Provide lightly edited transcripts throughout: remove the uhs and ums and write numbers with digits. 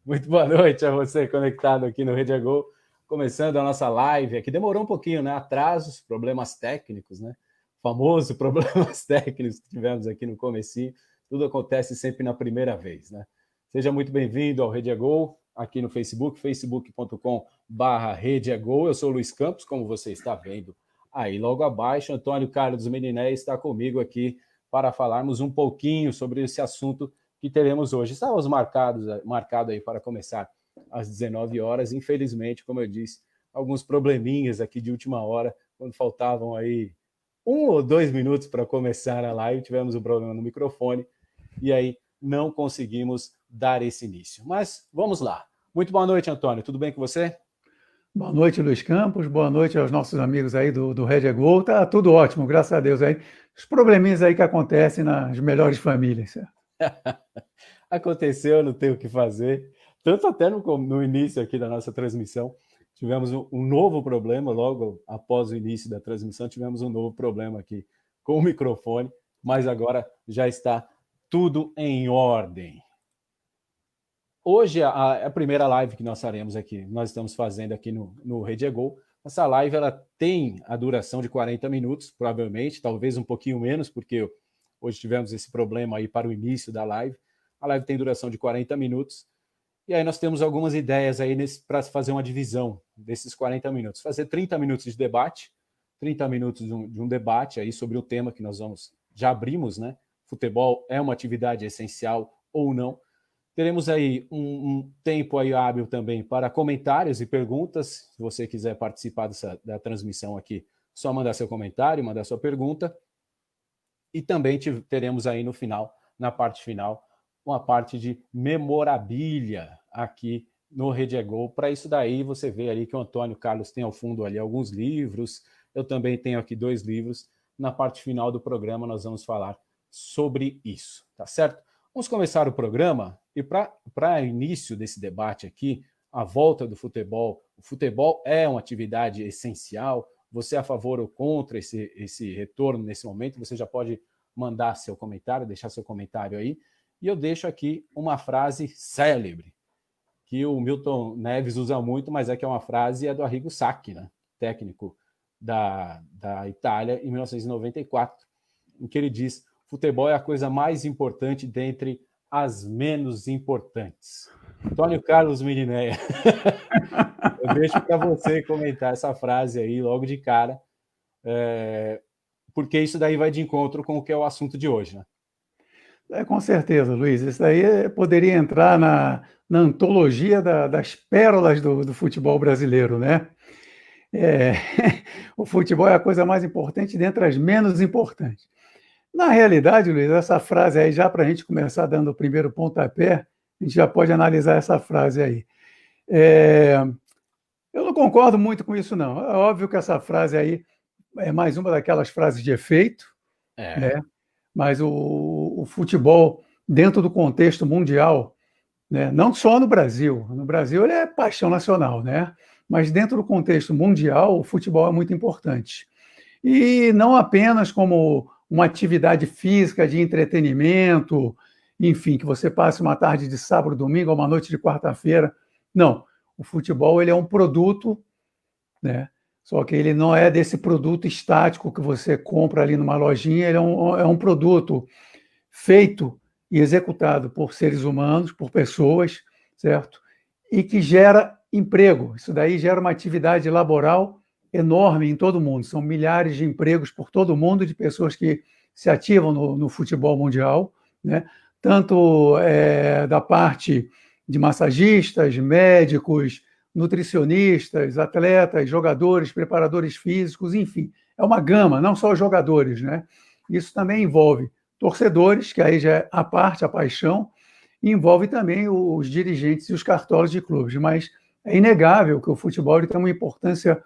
Muito boa noite a você conectado aqui no Rede a Gol, começando a nossa live aqui. Demorou um pouquinho, né? Atrasos, problemas técnicos, né? Famoso problemas técnicos que tivemos aqui no comecinho. Tudo acontece sempre na primeira vez, né? Seja muito bem-vindo ao Rede a Gol, aqui no Facebook, facebook.com/Rede a Gol. Eu sou o Luiz Campos, como você está vendo aí logo abaixo. Antônio Carlos Meniné está comigo aqui para falarmos um pouquinho sobre esse assunto que teremos hoje. Estávamos marcado aí para começar às 19 horas. Infelizmente, como eu disse, alguns probleminhas aqui de última hora, quando faltavam aí 1 ou 2 minutos para começar a live, tivemos um problema no microfone e aí não conseguimos dar esse início. Mas vamos lá. Muito boa noite, Antônio. Tudo bem com você? Boa noite, Luiz Campos. Boa noite aos nossos amigos aí do Red Gol. Tá tudo ótimo, graças a Deus aí. Os probleminhas aí que acontecem nas melhores famílias, certo? Aconteceu, não tem o que fazer. Tanto até no início aqui da nossa transmissão, tivemos um novo problema, logo após o início da transmissão, tivemos um novo problema aqui com o microfone, mas agora já está tudo em ordem. Hoje, a primeira live que nós faremos aqui, nós estamos fazendo aqui no Rede Gol. Essa live ela tem a duração de 40 minutos, provavelmente, talvez um pouquinho menos, porque hoje tivemos esse problema aí para o início da live. A live tem duração de 40 minutos. E aí nós temos algumas ideias aí para fazer uma divisão desses 40 minutos. Fazer 30 minutos de debate, 30 minutos de um debate aí sobre o tema que nós já abrimos, né? Futebol é uma atividade essencial ou não? Teremos aí um tempo aí hábil também para comentários e perguntas. Se você quiser participar da transmissão aqui, só mandar seu comentário, mandar sua pergunta. E também teremos aí no final, na parte final, uma parte de memorabilia aqui no Rede Gol. Para isso daí, você vê ali que o Antônio Carlos tem ao fundo ali alguns livros. Eu também tenho aqui 2 livros. Na parte final do programa, nós vamos falar sobre isso, tá certo? Vamos começar o programa e para início desse debate aqui, a volta do futebol. O futebol é uma atividade essencial. Você é a favor ou contra esse retorno nesse momento? Você já pode mandar seu comentário, deixar seu comentário aí. E eu deixo aqui uma frase célebre, que o Milton Neves usa muito, mas é que é uma frase do Arrigo Sacchi, né? Técnico da Itália, em 1994, em que ele diz: futebol é a coisa mais importante dentre as menos importantes. Antônio Carlos Mirinéia, eu deixo para você comentar essa frase aí logo de cara, porque isso daí vai de encontro com o que é o assunto de hoje, né? Com certeza, Luiz. Isso daí poderia entrar na antologia das pérolas do futebol brasileiro, né? É, o futebol é a coisa mais importante dentre as menos importantes. Na realidade, Luiz, essa frase aí, já para a gente começar dando o primeiro pontapé, a gente já pode analisar essa frase aí. Eu não concordo muito com isso, não. É óbvio que essa frase aí é mais uma daquelas frases de efeito, É. né? Mas o futebol, dentro do contexto mundial, né? Não só no Brasil ele é paixão nacional, né? Mas dentro do contexto mundial, o futebol é muito importante. E não apenas como uma atividade física de entretenimento, enfim, que você passe uma tarde de sábado, domingo, ou uma noite de quarta-feira. Não, o futebol ele é um produto, né? Só que ele não é desse produto estático que você compra ali numa lojinha, ele é um produto feito e executado por seres humanos, por pessoas, certo? E que gera emprego. Isso daí gera uma atividade laboral enorme em todo o mundo. São milhares de empregos por todo o mundo de pessoas que se ativam no futebol mundial, né? Tanto da parte de massagistas, médicos, nutricionistas, atletas, jogadores, preparadores físicos, enfim, é uma gama, não só os jogadores, né? Isso também envolve torcedores, que aí já é a parte, a paixão, e envolve também os dirigentes e os cartolas de clubes, mas é inegável que o futebol ele tem uma importância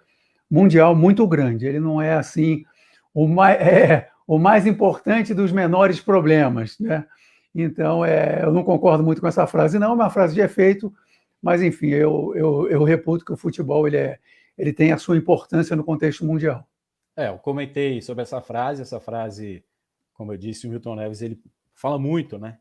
mundial muito grande. Ele não é assim o mais importante dos menores problemas, né? Então, eu não concordo muito com essa frase, não, é uma frase de efeito, mas, enfim, eu reputo que o futebol ele tem a sua importância no contexto mundial. Eu comentei sobre essa frase, como eu disse, o Milton Neves, ele fala muito, né?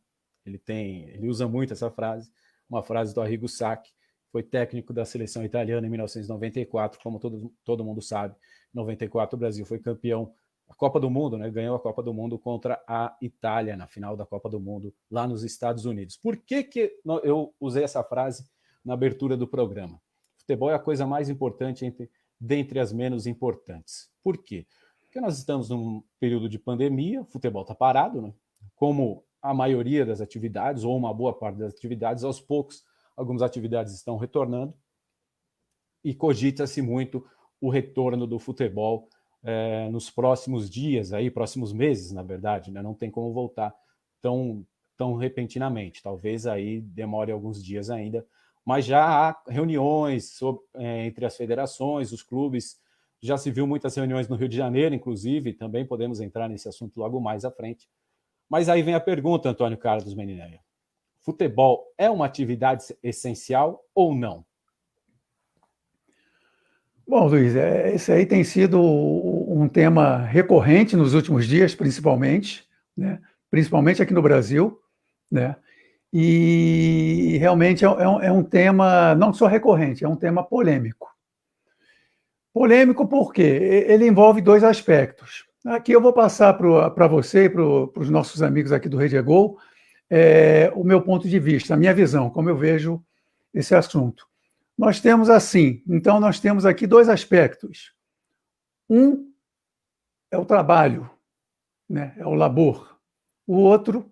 Ele usa muito essa frase, uma frase do Arrigo Sacchi, foi técnico da seleção italiana em 1994, como todo mundo sabe. Em 94 o Brasil foi campeão da Copa do Mundo, né? Ganhou a Copa do Mundo contra a Itália na final da Copa do Mundo lá nos Estados Unidos. Por que eu usei essa frase na abertura do programa? Futebol é a coisa mais importante dentre as menos importantes. Por quê? Porque nós estamos num período de pandemia, o futebol está parado, né? Como a maioria das atividades, ou uma boa parte das atividades, aos poucos, algumas atividades estão retornando, e cogita-se muito o retorno do futebol nos próximos dias, próximos meses, na verdade, né? Não tem como voltar tão repentinamente, talvez aí demore alguns dias ainda, mas já há reuniões entre as federações, os clubes, já se viu muitas reuniões no Rio de Janeiro, inclusive, também podemos entrar nesse assunto logo mais à frente. Mas aí vem a pergunta, Antônio Carlos Meninéia. Futebol é uma atividade essencial ou não? Bom, Luiz, esse aí tem sido um tema recorrente nos últimos dias, principalmente, né? Principalmente aqui no Brasil, né? E realmente é um tema não só recorrente, é um tema polêmico. Polêmico porque ele envolve dois aspectos. Aqui eu vou passar para você e para os nossos amigos aqui do Rede Gol o meu ponto de vista, a minha visão, como eu vejo esse assunto. Nós temos nós temos aqui dois aspectos. Um é o trabalho, né? É o labor. O outro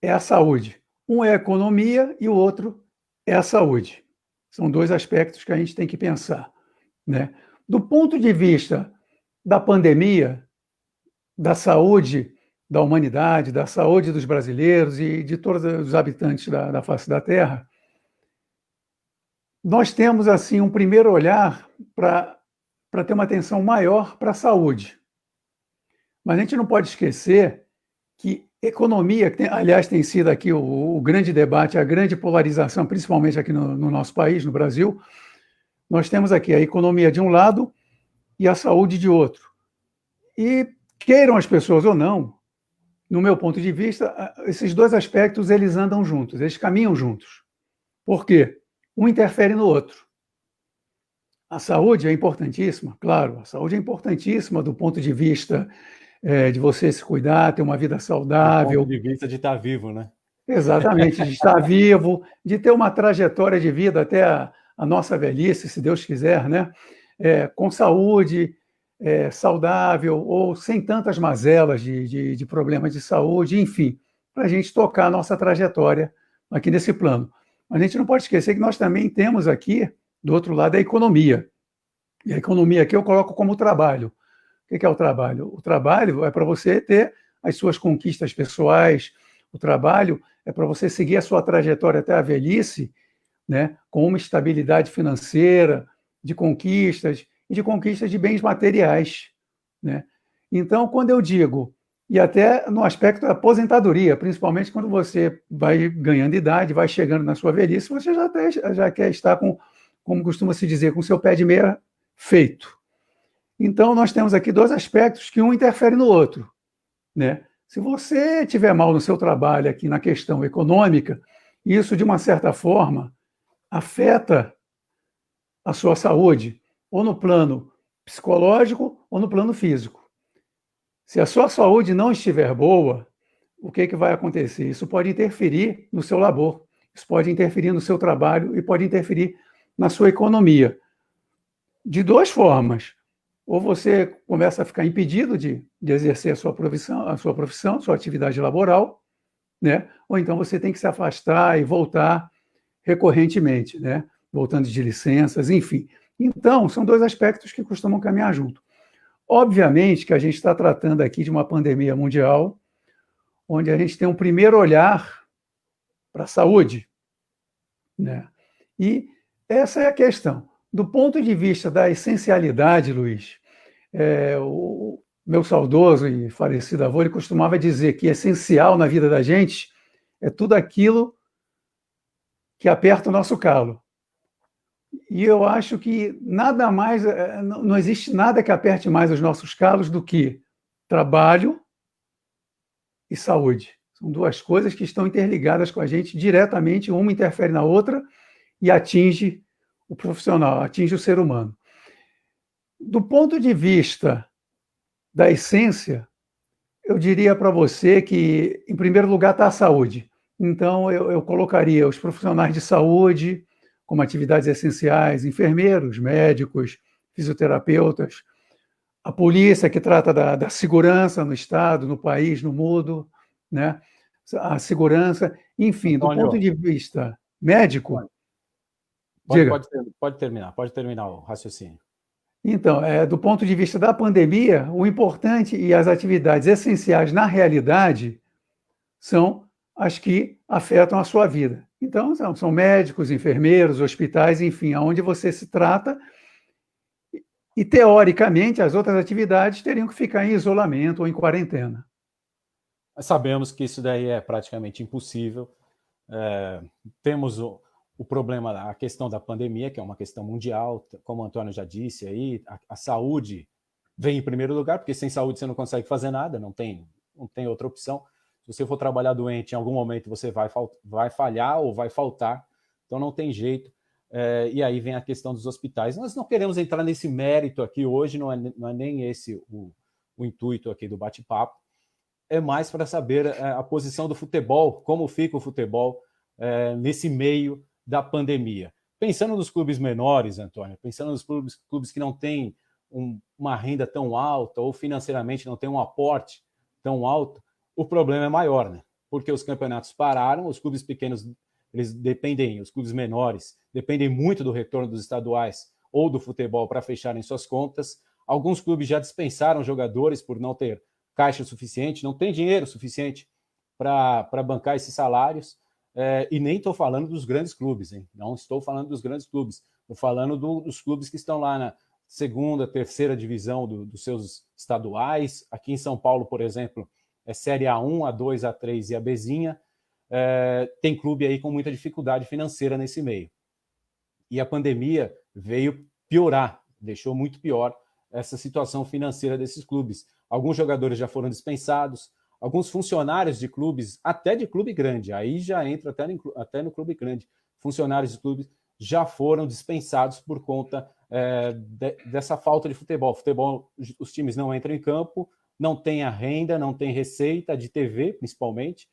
é a saúde. Um é a economia e o outro é a saúde. São dois aspectos que a gente tem que pensar, né? Do ponto de vista da pandemia, da saúde da humanidade, da saúde dos brasileiros e de todos os habitantes da face da Terra, nós temos, assim, um primeiro olhar para ter uma atenção maior para a saúde. Mas a gente não pode esquecer que economia, que aliás tem sido aqui o grande debate, a grande polarização, principalmente aqui no nosso país, no Brasil, nós temos aqui a economia de um lado e a saúde de outro. E queiram as pessoas ou não, no meu ponto de vista, esses dois aspectos eles andam juntos, eles caminham juntos. Por quê? Um interfere no outro. A saúde é importantíssima, claro, a saúde é importantíssima do ponto de vista de você se cuidar, ter uma vida saudável. Do ponto de vista de estar vivo, né? Exatamente, de estar vivo, de ter uma trajetória de vida até a nossa velhice, se Deus quiser, né? Com saúde, saudável, ou sem tantas mazelas de problemas de saúde, enfim, para a gente tocar a nossa trajetória aqui nesse plano. Mas a gente não pode esquecer que nós também temos aqui, do outro lado, a economia. E a economia aqui eu coloco como trabalho. O que é o trabalho? O trabalho é para você ter as suas conquistas pessoais, o trabalho é para você seguir a sua trajetória até a velhice, né, com uma estabilidade financeira, de conquistas e de conquistas de bens materiais, né? Então, quando eu digo, e até no aspecto da aposentadoria, principalmente quando você vai ganhando idade, vai chegando na sua velhice, você já quer estar com, como costuma se dizer, com o seu pé de meia feito. Então, nós temos aqui dois aspectos que um interfere no outro, né? Se você estiver mal no seu trabalho aqui na questão econômica, isso, de uma certa forma, afeta a sua saúde, ou no plano psicológico ou no plano físico. Se a sua saúde não estiver boa, o que vai acontecer? Isso pode interferir no seu labor, isso pode interferir no seu trabalho e pode interferir na sua economia. De duas formas. Ou você começa a ficar impedido de exercer a sua profissão, sua atividade laboral, né? Ou então você tem que se afastar e voltar recorrentemente, né? Voltando de licenças, enfim. Então, são dois aspectos que costumam caminhar junto. Obviamente que a gente está tratando aqui de uma pandemia mundial, onde a gente tem um primeiro olhar para a saúde, né? E essa é a questão. Do ponto de vista da essencialidade, Luiz, o meu saudoso e falecido avô, ele costumava dizer que essencial na vida da gente é tudo aquilo que aperta o nosso calo. E eu acho que nada mais, não existe nada que aperte mais os nossos calos do que trabalho e saúde. São duas coisas que estão interligadas com a gente diretamente, uma interfere na outra e atinge o profissional, atinge o ser humano. Do ponto de vista da essência, eu diria para você que, em primeiro lugar, está a saúde. Então, eu colocaria os profissionais de saúde, como atividades essenciais, enfermeiros, médicos, fisioterapeutas, a polícia, que trata da segurança no Estado, no país, no mundo, né? A segurança, enfim, do ponto Antônio, de vista médico, diga. pode terminar o raciocínio. Então, do ponto de vista da pandemia, o importante e as atividades essenciais na realidade são as que afetam a sua vida. Então, são médicos, enfermeiros, hospitais, enfim, aonde você se trata e, teoricamente, as outras atividades teriam que ficar em isolamento ou em quarentena. Mas sabemos que isso daí é praticamente impossível. Temos o problema, a questão da pandemia, que é uma questão mundial, como o Antônio já disse aí, a saúde vem em primeiro lugar, porque sem saúde você não consegue fazer nada, não tem outra opção. Se você for trabalhar doente, em algum momento você vai falhar ou vai faltar, então não tem jeito. E aí vem a questão dos hospitais. Nós não queremos entrar nesse mérito aqui hoje, não é nem esse o intuito aqui do bate-papo, é mais para saber a posição do futebol, como fica o futebol nesse meio da pandemia. Pensando nos clubes menores, Antônio, pensando nos clubes que não têm uma renda tão alta ou financeiramente não têm um aporte tão alto, o problema é maior, né? Porque os campeonatos pararam, os clubes pequenos, eles dependem, os clubes menores, dependem muito do retorno dos estaduais ou do futebol para fecharem suas contas. Alguns clubes já dispensaram jogadores por não ter caixa suficiente, não tem dinheiro suficiente para bancar esses salários. E nem estou falando dos grandes clubes, hein? Não estou falando dos grandes clubes, estou falando dos clubes que estão lá na segunda, terceira divisão dos seus estaduais. Aqui em São Paulo, por exemplo, é Série A1, A2, A3 e a Bzinha. Tem clube aí com muita dificuldade financeira nesse meio. E a pandemia veio piorar, deixou muito pior essa situação financeira desses clubes. Alguns jogadores já foram dispensados, alguns funcionários de clubes, até de clube grande, aí já entra até no clube grande, funcionários de clubes já foram dispensados por conta dessa falta de futebol. Futebol, os times não entram em campo, não tem a renda, não tem receita de TV, principalmente.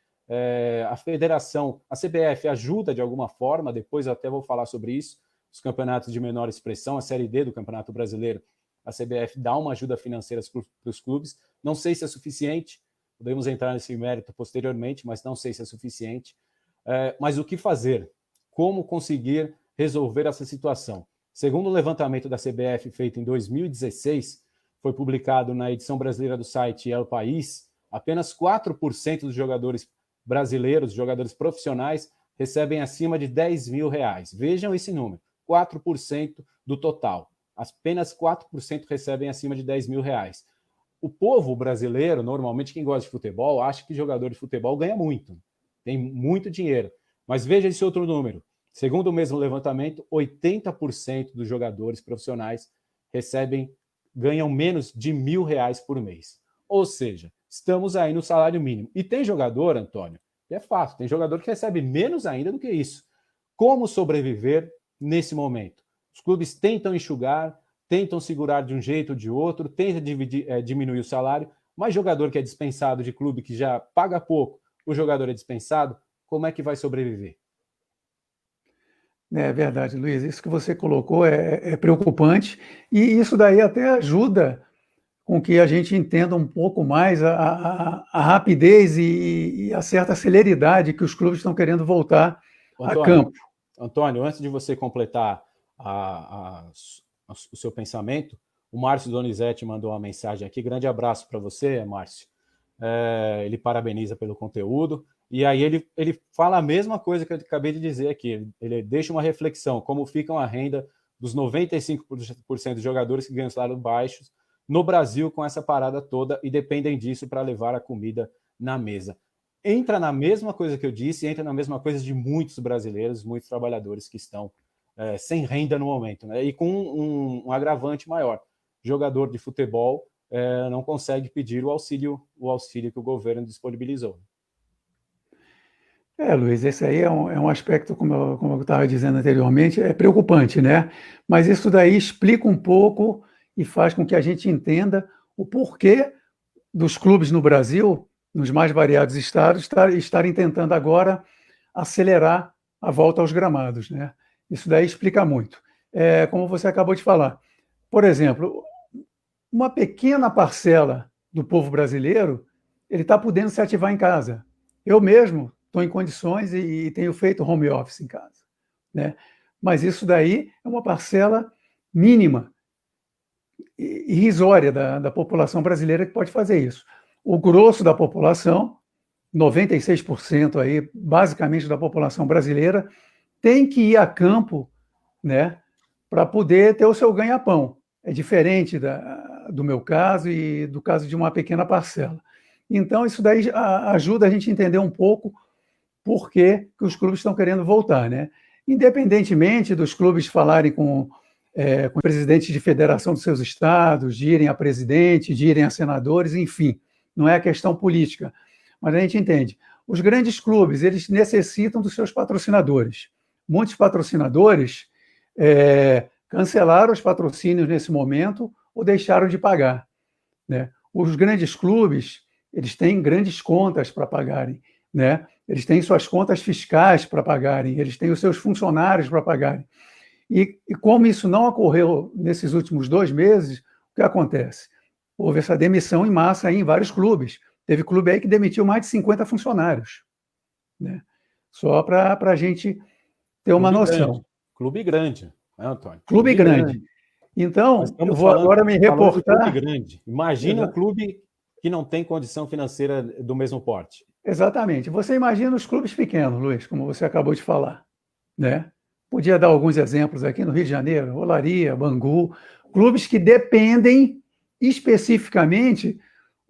A federação, a CBF ajuda de alguma forma, depois eu até vou falar sobre isso, os campeonatos de menor expressão, a Série D do Campeonato Brasileiro, a CBF dá uma ajuda financeira para os clubes. Não sei se é suficiente, podemos entrar nesse mérito posteriormente, mas não sei se é suficiente. Mas o que fazer? Como conseguir resolver essa situação? Segundo o levantamento da CBF feito em 2016, foi publicado na edição brasileira do site El País, apenas 4% dos jogadores brasileiros, jogadores profissionais, recebem acima de 10 mil reais. Vejam esse número, 4% do total. Apenas 4% recebem acima de 10 mil reais. O povo brasileiro, normalmente quem gosta de futebol, acha que jogador de futebol ganha muito, tem muito dinheiro. Mas veja esse outro número. Segundo o mesmo levantamento, 80% dos jogadores profissionais ganham menos de R$ 1.000 por mês. Ou seja, estamos aí no salário mínimo. E tem jogador, Antônio, que é fácil, tem jogador que recebe menos ainda do que isso. Como sobreviver nesse momento? Os clubes tentam enxugar, tentam segurar de um jeito ou de outro, tentam diminuir o salário, mas jogador que é dispensado de clube que já paga pouco, o jogador é dispensado, como é que vai sobreviver? É verdade, Luiz. Isso que você colocou é preocupante e isso daí até ajuda com que a gente entenda um pouco mais a rapidez e a certa celeridade que os clubes estão querendo voltar a campo. Antônio, antes de você completar o seu pensamento, o Márcio Donizete mandou uma mensagem aqui. Grande abraço para você, Márcio. Ele parabeniza pelo conteúdo. E aí ele fala a mesma coisa que eu acabei de dizer aqui. Ele deixa uma reflexão, como fica a renda dos 95% dos jogadores que ganham salários baixos no Brasil com essa parada toda e dependem disso para levar a comida na mesa. Entra na mesma coisa que eu disse, entra na mesma coisa de muitos brasileiros, muitos trabalhadores que estão sem renda no momento, né? E com um agravante maior. Jogador de futebol não consegue pedir o auxílio que o governo disponibilizou. Luiz, esse aí é um aspecto, como eu estava dizendo anteriormente, é preocupante, né? Mas isso daí explica um pouco e faz com que a gente entenda o porquê dos clubes no Brasil, nos mais variados estados, estarem tentando agora acelerar a volta aos gramados, né? Isso daí explica muito. Como você acabou de falar, por exemplo, uma pequena parcela do povo brasileiro ele está podendo se ativar em casa. Eu mesmo estou em condições e tenho feito home office em casa, né? Mas isso daí é uma parcela mínima, irrisória da população brasileira que pode fazer isso. O grosso da população, 96% aí, basicamente da população brasileira, tem que ir a campo, né, para poder ter o seu ganha-pão. É diferente do meu caso e do caso de uma pequena parcela. Então, isso daí ajuda a gente a entender um pouco por que os clubes estão querendo voltar, né? Independentemente dos clubes falarem com presidentes de federação dos seus estados, de irem a presidente, de irem a senadores, enfim, não é questão política, mas a gente entende. Os grandes clubes, eles necessitam dos seus patrocinadores. Muitos patrocinadores cancelaram os patrocínios nesse momento ou deixaram de pagar, né? Os grandes clubes, eles têm grandes contas para pagarem, né? Eles têm suas contas fiscais para pagarem, eles têm os seus funcionários para pagarem. E como isso não ocorreu nesses últimos 2 meses, o que acontece? Houve essa demissão em massa aí em vários clubes. Teve clube aí que demitiu mais de 50 funcionários, né? Só para a gente ter uma noção. Clube grande, né, Antônio? Clube Clube grande. grande. Nós Então, eu estamos vou agora me falando de clube reportar. grande. Imagina um clube que não tem condição financeira do mesmo porte. Exatamente. Você imagina os clubes pequenos, Luiz, como você acabou de falar, né? Podia dar alguns exemplos aqui no Rio de Janeiro, Olaria, Bangu, clubes que dependem especificamente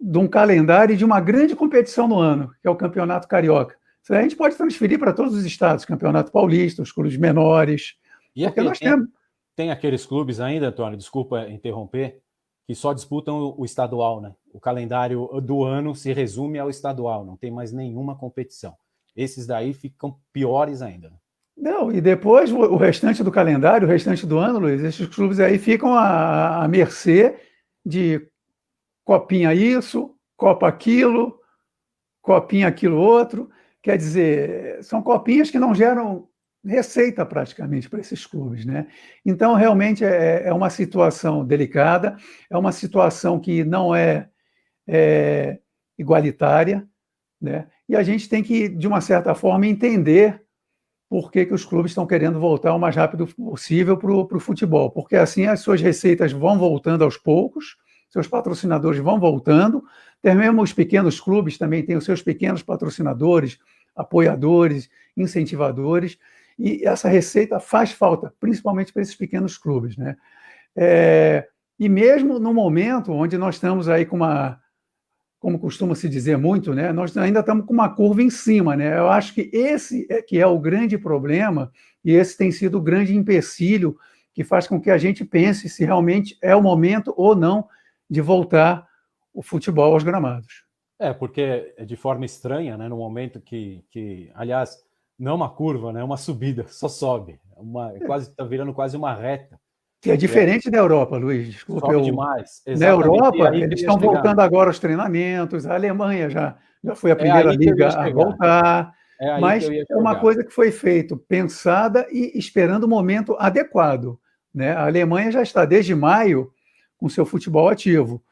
de um calendário e de uma grande competição no ano, que é o Campeonato Carioca. Isso aí a gente pode transferir para todos os estados, Campeonato Paulista, os clubes menores, E porque nós temos. tem aqueles clubes ainda, Antônio, desculpa interromper, que só disputam o estadual, né? O calendário do ano se resume ao estadual, não tem mais nenhuma competição. Esses daí ficam piores ainda. Não, e depois o restante do calendário, o restante do ano, Luiz, esses clubes aí ficam à mercê de copinha isso, copa aquilo, copinha aquilo outro. Quer dizer, são copinhas que não geram receita praticamente para esses clubes, né? Então, realmente é uma situação delicada, é uma situação que não é igualitária, né? E a gente tem que, de uma certa forma, entender por que os clubes estão querendo voltar o mais rápido possível para o futebol, porque assim as suas receitas vão voltando aos poucos, seus patrocinadores vão voltando, até mesmo os pequenos clubes também têm os seus pequenos patrocinadores, apoiadores, incentivadores, e essa receita faz falta, principalmente para esses pequenos clubes, né? E mesmo no momento onde nós estamos aí com uma, como costuma se dizer muito, né, nós ainda estamos com uma curva em cima, né? Eu acho que esse é que é o grande problema e esse tem sido o grande empecilho que faz com que a gente pense se realmente é o momento ou não de voltar o futebol aos gramados. Porque de forma estranha, né, no momento aliás, não é uma curva, né, é uma subida, só sobe. Está virando quase uma reta. Que é diferente da Europa, Luiz, desculpa. Sobe demais. Na Exatamente. E Europa, aí que eu eles ia estão chegar. voltando agora aos treinamentos, a Alemanha já foi a É primeira aí que eu ia liga a chegar. voltar, É aí que mas eu ia é uma chegar. coisa que foi feito, pensada e esperando o momento adequado, né? A Alemanha já está desde maio com seu futebol ativo.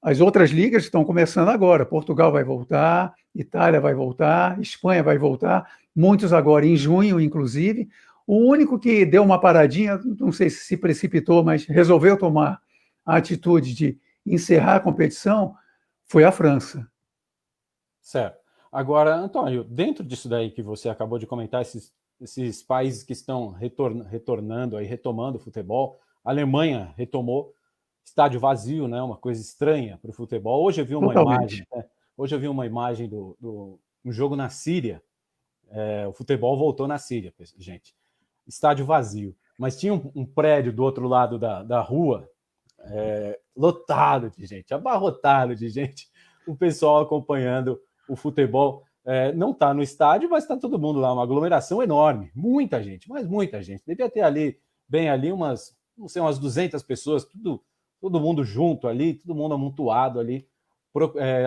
As outras ligas estão começando agora. Portugal vai voltar, Itália vai voltar, Espanha vai voltar, muitos agora em junho, inclusive. O único que deu uma paradinha, não sei se precipitou, mas resolveu tomar a atitude de encerrar a competição, foi a França. Certo. Agora, Antônio, dentro disso daí que você acabou de comentar, esses países que estão retornando aí, retomando o futebol, a Alemanha retomou, estádio vazio, né? Uma coisa estranha para o futebol. Hoje eu vi uma Totalmente. imagem, né? Hoje eu vi uma imagem do um jogo na Síria. O futebol voltou na Síria, gente. Estádio vazio. Mas tinha um prédio do outro lado da rua, lotado de gente, abarrotado de gente, o pessoal acompanhando o futebol. não está no estádio, mas está todo mundo lá, uma aglomeração enorme, muita gente, mas muita gente. Devia ter ali, bem ali, umas 200 pessoas, todo mundo junto ali, todo mundo amontoado ali,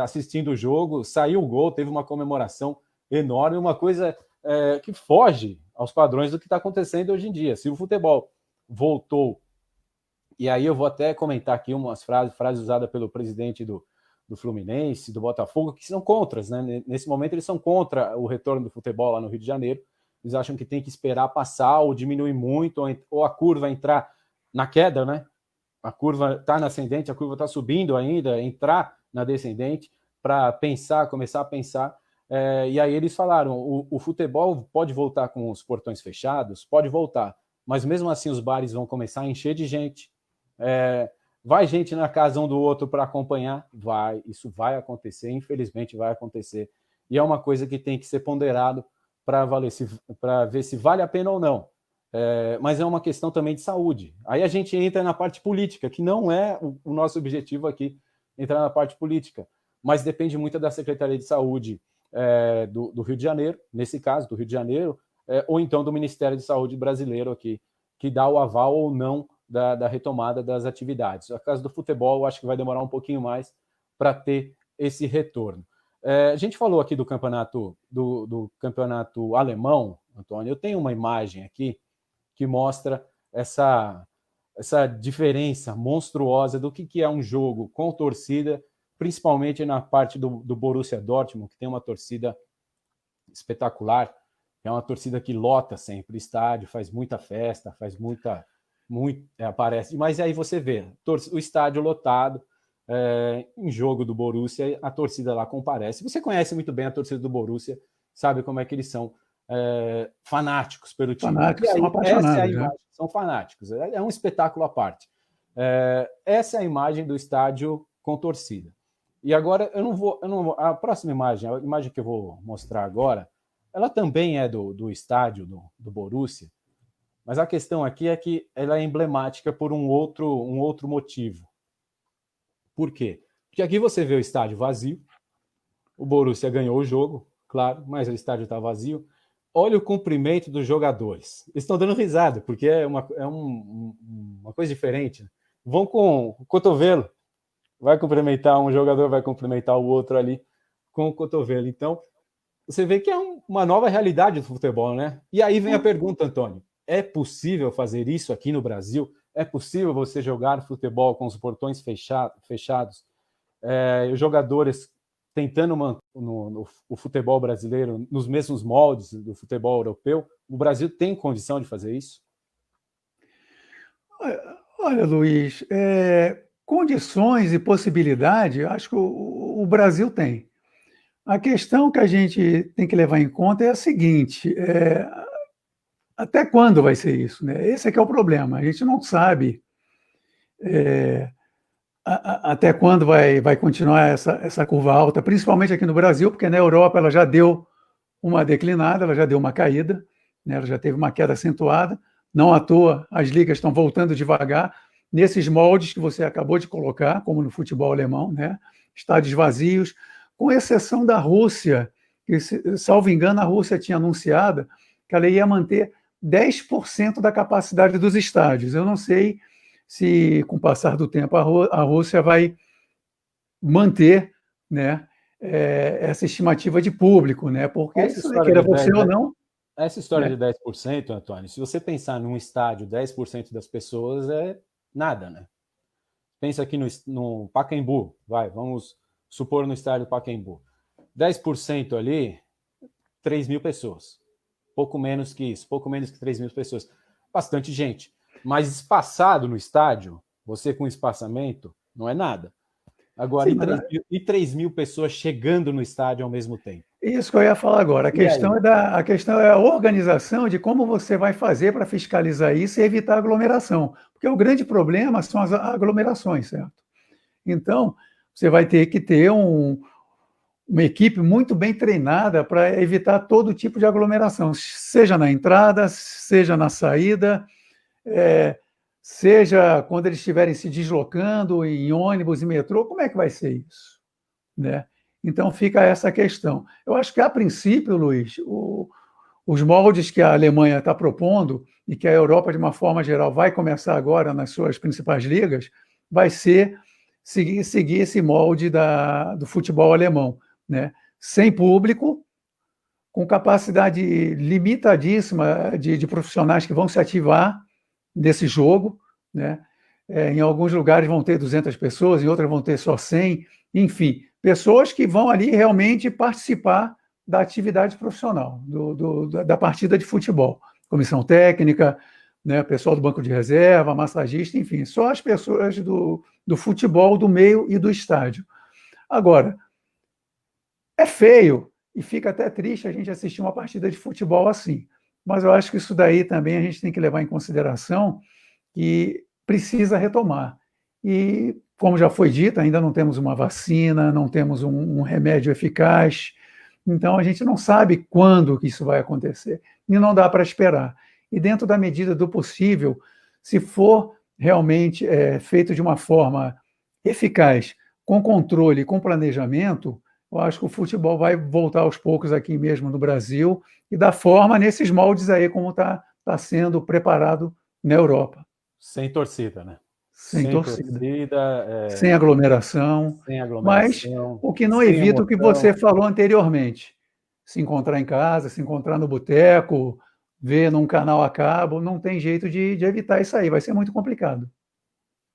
assistindo o jogo. Saiu o gol, teve uma comemoração enorme, uma coisa que foge aos padrões do que está acontecendo hoje em dia. Se o futebol voltou, e aí eu vou até comentar aqui umas frases usadas pelo presidente do Fluminense, do Botafogo, que são contras, né? Nesse momento eles são contra o retorno do futebol lá no Rio de Janeiro. Eles acham que tem que esperar passar ou diminuir muito, ou a curva entrar na queda, né? A curva está na ascendente, a curva está subindo ainda, entrar na descendente para começar a pensar. E aí eles falaram, o futebol pode voltar com os portões fechados? Pode voltar, mas mesmo assim os bares vão começar a encher de gente. Vai gente na casa um do outro para acompanhar? Vai, isso vai acontecer, infelizmente vai acontecer. E é uma coisa que tem que ser ponderado para ver se vale a pena ou não. Mas é uma questão também de saúde. Aí a gente entra na parte política, que não é o nosso objetivo aqui, entrar na parte política, mas depende muito da Secretaria de Saúde do Rio de Janeiro, nesse caso, do Rio de Janeiro, ou então do Ministério de Saúde brasileiro aqui, que dá o aval ou não da retomada das atividades. No caso do futebol, eu acho que vai demorar um pouquinho mais para ter esse retorno. A gente falou aqui do campeonato alemão, Antônio. Eu tenho uma imagem aqui que mostra essa diferença monstruosa do que é um jogo com torcida, principalmente na parte do Borussia Dortmund, que tem uma torcida espetacular, é uma torcida que lota sempre o estádio, faz muita festa, aparece. Mas aí você vê o estádio lotado, em jogo do Borussia, a torcida lá comparece. Você conhece muito bem a torcida do Borussia, sabe como é que eles são fanáticos pelo time. Fanáticos, aí, são apaixonados. Essa é a imagem, são fanáticos, é um espetáculo à parte. Essa é a imagem do estádio com torcida. E agora, a próxima imagem, a imagem que eu vou mostrar agora, ela também é do estádio do Borussia, mas a questão aqui é que ela é emblemática por um outro motivo. Por quê? Porque aqui você vê o estádio vazio, o Borussia ganhou o jogo, claro, mas o estádio está vazio. Olha o comprimento dos jogadores. Eles estão dando risada, porque é uma coisa diferente. Vão com o cotovelo. Vai cumprimentar um jogador, vai cumprimentar o outro ali com o cotovelo. Então, você vê que é uma nova realidade do futebol, né? E aí vem a pergunta, Antônio. É possível fazer isso aqui no Brasil? É possível você jogar futebol com os portões fechados? Os jogadores tentando manter o futebol brasileiro nos mesmos moldes do futebol europeu? O Brasil tem condição de fazer isso? Olha, Luiz, condições e possibilidade, acho que o Brasil tem. A questão que a gente tem que levar em conta é a seguinte: até quando vai ser isso, né? Esse é que é o problema. A gente não sabe até quando vai continuar essa curva alta, principalmente aqui no Brasil, porque na Europa ela já deu uma declinada, ela já deu uma caída, né? Ela já teve uma queda acentuada. Não à toa, as ligas estão voltando devagar, nesses moldes que você acabou de colocar, como no futebol alemão, né? Estádios vazios, com exceção da Rússia, que, salvo engano, a Rússia tinha anunciado que ela ia manter 10% da capacidade dos estádios. Eu não sei se, com o passar do tempo, a Rússia vai manter, né, essa estimativa de público, né? Porque, se queira você ou não... Essa história de 10%, Antônio, se você pensar num estádio, 10% das pessoas é nada, né? Pensa aqui no Pacaembu, vamos supor no estádio Pacaembu. 10% ali, 3 mil pessoas. Pouco menos que isso, pouco menos que 3 mil pessoas. Bastante gente. Mas espaçado no estádio, você com espaçamento, não é nada. Agora, sim, 3 mil pessoas chegando no estádio ao mesmo tempo. Isso que eu ia falar agora. A questão é a organização de como você vai fazer para fiscalizar isso e evitar aglomeração. Porque o grande problema são as aglomerações, certo? Então, você vai ter que ter uma equipe muito bem treinada para evitar todo tipo de aglomeração, seja na entrada, seja na saída, seja quando eles estiverem se deslocando em ônibus e metrô. Como é que vai ser isso, né? Então fica essa questão. Eu acho que, a princípio, Luiz, os moldes que a Alemanha está propondo e que a Europa, de uma forma geral, vai começar agora nas suas principais ligas, vai ser seguir esse molde do futebol alemão, né? Sem público, com capacidade limitadíssima de profissionais que vão se ativar desse jogo, né? Em alguns lugares vão ter 200 pessoas, em outras vão ter só 100, enfim, pessoas que vão ali realmente participar da atividade profissional, da partida de futebol. Comissão técnica, né, pessoal do banco de reserva, massagista, enfim, só as pessoas do futebol, do meio e do estádio. Agora, é feio e fica até triste a gente assistir uma partida de futebol assim, mas eu acho que isso daí também a gente tem que levar em consideração e precisa retomar. E, como já foi dito, ainda não temos uma vacina, não temos um remédio eficaz, então a gente não sabe quando que isso vai acontecer, e não dá para esperar. E dentro da medida do possível, se for realmente feito de uma forma eficaz, com controle, com planejamento, eu acho que o futebol vai voltar aos poucos aqui mesmo no Brasil, e da forma, nesses moldes aí, como está sendo preparado na Europa. Sem torcida, né? Sem Sem torcida, torcida, sem aglomeração, sem mas aglomeração, o que não sem evita o que você emoção. falou anteriormente: se encontrar em casa, se encontrar no boteco, ver num canal a cabo, não tem jeito de evitar isso aí, vai ser muito complicado.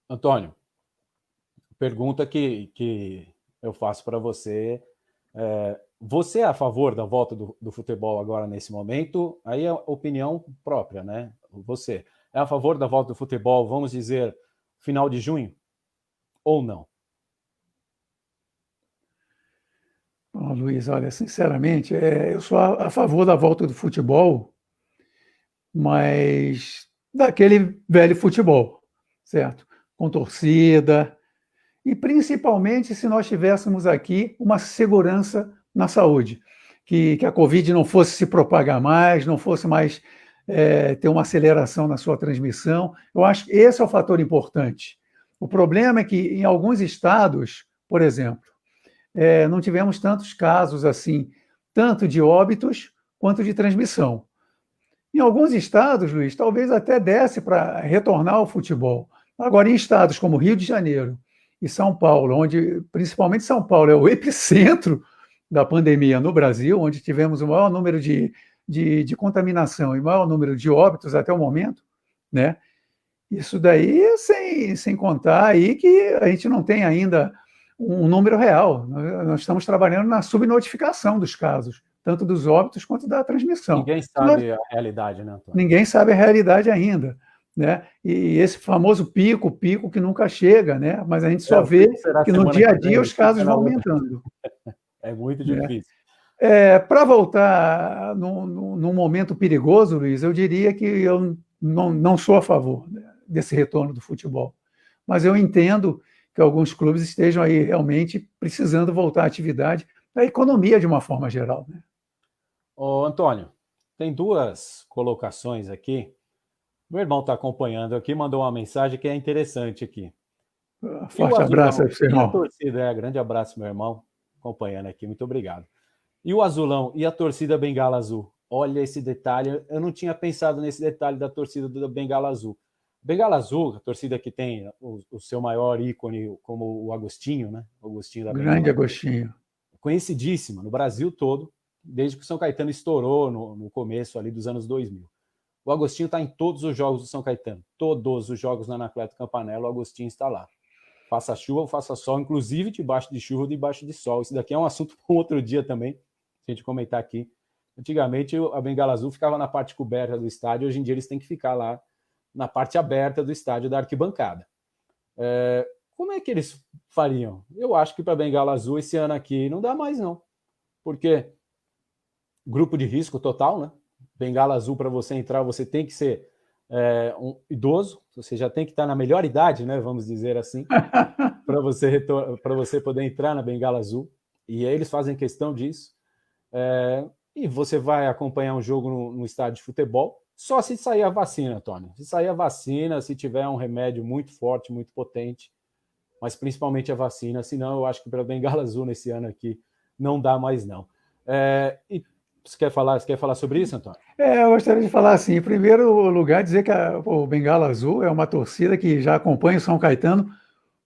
Antônio, pergunta que eu faço para você. Você é a favor da volta do futebol agora nesse momento? Aí é opinião própria, né? Você é a favor da volta do futebol, vamos dizer, final de junho? Ou não? Bom, Luiz, olha, sinceramente, eu sou a favor da volta do futebol, mas daquele velho futebol, certo? Com torcida, e principalmente se nós tivéssemos aqui uma segurança na saúde, que a Covid não fosse se propagar mais, não fosse mais ter uma aceleração na sua transmissão. Eu acho que esse é o fator importante. O problema é que em alguns estados, por exemplo, não tivemos tantos casos assim, tanto de óbitos quanto de transmissão. Em alguns estados, Luiz, talvez até desse para retornar ao futebol. Agora, em estados como Rio de Janeiro e São Paulo, onde principalmente São Paulo é o epicentro da pandemia no Brasil, onde tivemos o maior número de contaminação e maior número de óbitos até o momento, né? Isso daí sem contar aí que a gente não tem ainda um número real. Nós estamos trabalhando na subnotificação dos casos, tanto dos óbitos quanto da transmissão. Ninguém sabe a realidade, né, Antônio? Ninguém sabe a realidade ainda, né? E esse famoso pico que nunca chega, né? Mas a gente só O vê pico será que no semana dia que a dia vem, os o pico casos é vão na outra. aumentando, É muito né? difícil. Para voltar num momento perigoso, Luiz, eu diria que eu não sou a favor, né, desse retorno do futebol. Mas eu entendo que alguns clubes estejam aí realmente precisando voltar à atividade, da economia de uma forma geral, né? Ô, Antônio, tem duas colocações aqui. Meu irmão está acompanhando aqui, mandou uma mensagem que é interessante aqui. E o Forte abraço aí Azulão para o seu e a irmão. torcida, grande abraço, meu irmão, acompanhando aqui, muito obrigado. E o Azulão e a torcida Bengala Azul. Olha esse detalhe, eu não tinha pensado nesse detalhe da torcida do Bengala Azul. Bengala Azul, a torcida que tem o seu maior ícone como o Agostinho, né? O Agostinho da Grande Bengala Azul. Agostinho. Conhecidíssima no Brasil todo, desde que o São Caetano estourou no começo ali dos anos 2000. O Agostinho está em todos os jogos do São Caetano. Todos os jogos na Anacleto Campanella, o Agostinho está lá. Faça chuva ou faça sol, inclusive debaixo de chuva ou debaixo de sol. Isso daqui é um assunto para um outro dia também, se a gente comentar aqui. Antigamente, a Bengala Azul ficava na parte coberta do estádio, hoje em dia eles têm que ficar lá na parte aberta do estádio da arquibancada. Como é que eles fariam? Eu acho que para a Bengala Azul esse ano aqui não dá mais, não. Porque grupo de risco total, né? Bengala Azul, para você entrar, você tem que ser um idoso, você já tem que estar na melhor idade, né? Vamos dizer assim, para você poder entrar na Bengala Azul. E aí eles fazem questão disso. E você vai acompanhar um jogo no estádio de futebol, só se sair a vacina, Antônio. Se sair a vacina, se tiver um remédio muito forte, muito potente, mas principalmente a vacina, senão eu acho que para a Bengala Azul nesse ano aqui não dá mais não. E você quer falar sobre isso, Antônio? Eu gostaria de falar assim, em primeiro lugar, dizer que o Bengala Azul é uma torcida que já acompanha o São Caetano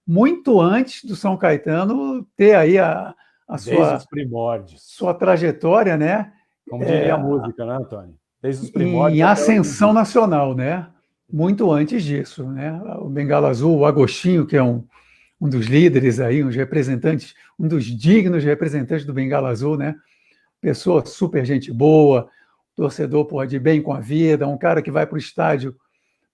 muito antes do São Caetano ter aí a Desde os primórdios. sua trajetória, né? Como diria a música, né, Antônio? Desde os Em primórdios até hoje em ascensão dia. nacional, né? Muito antes disso, né? O Bengala Azul, o Agostinho, que é um dos líderes aí, um dos dignos representantes do Bengala Azul, né? Pessoa super gente boa, torcedor pode ir bem com a vida, um cara que vai para o estádio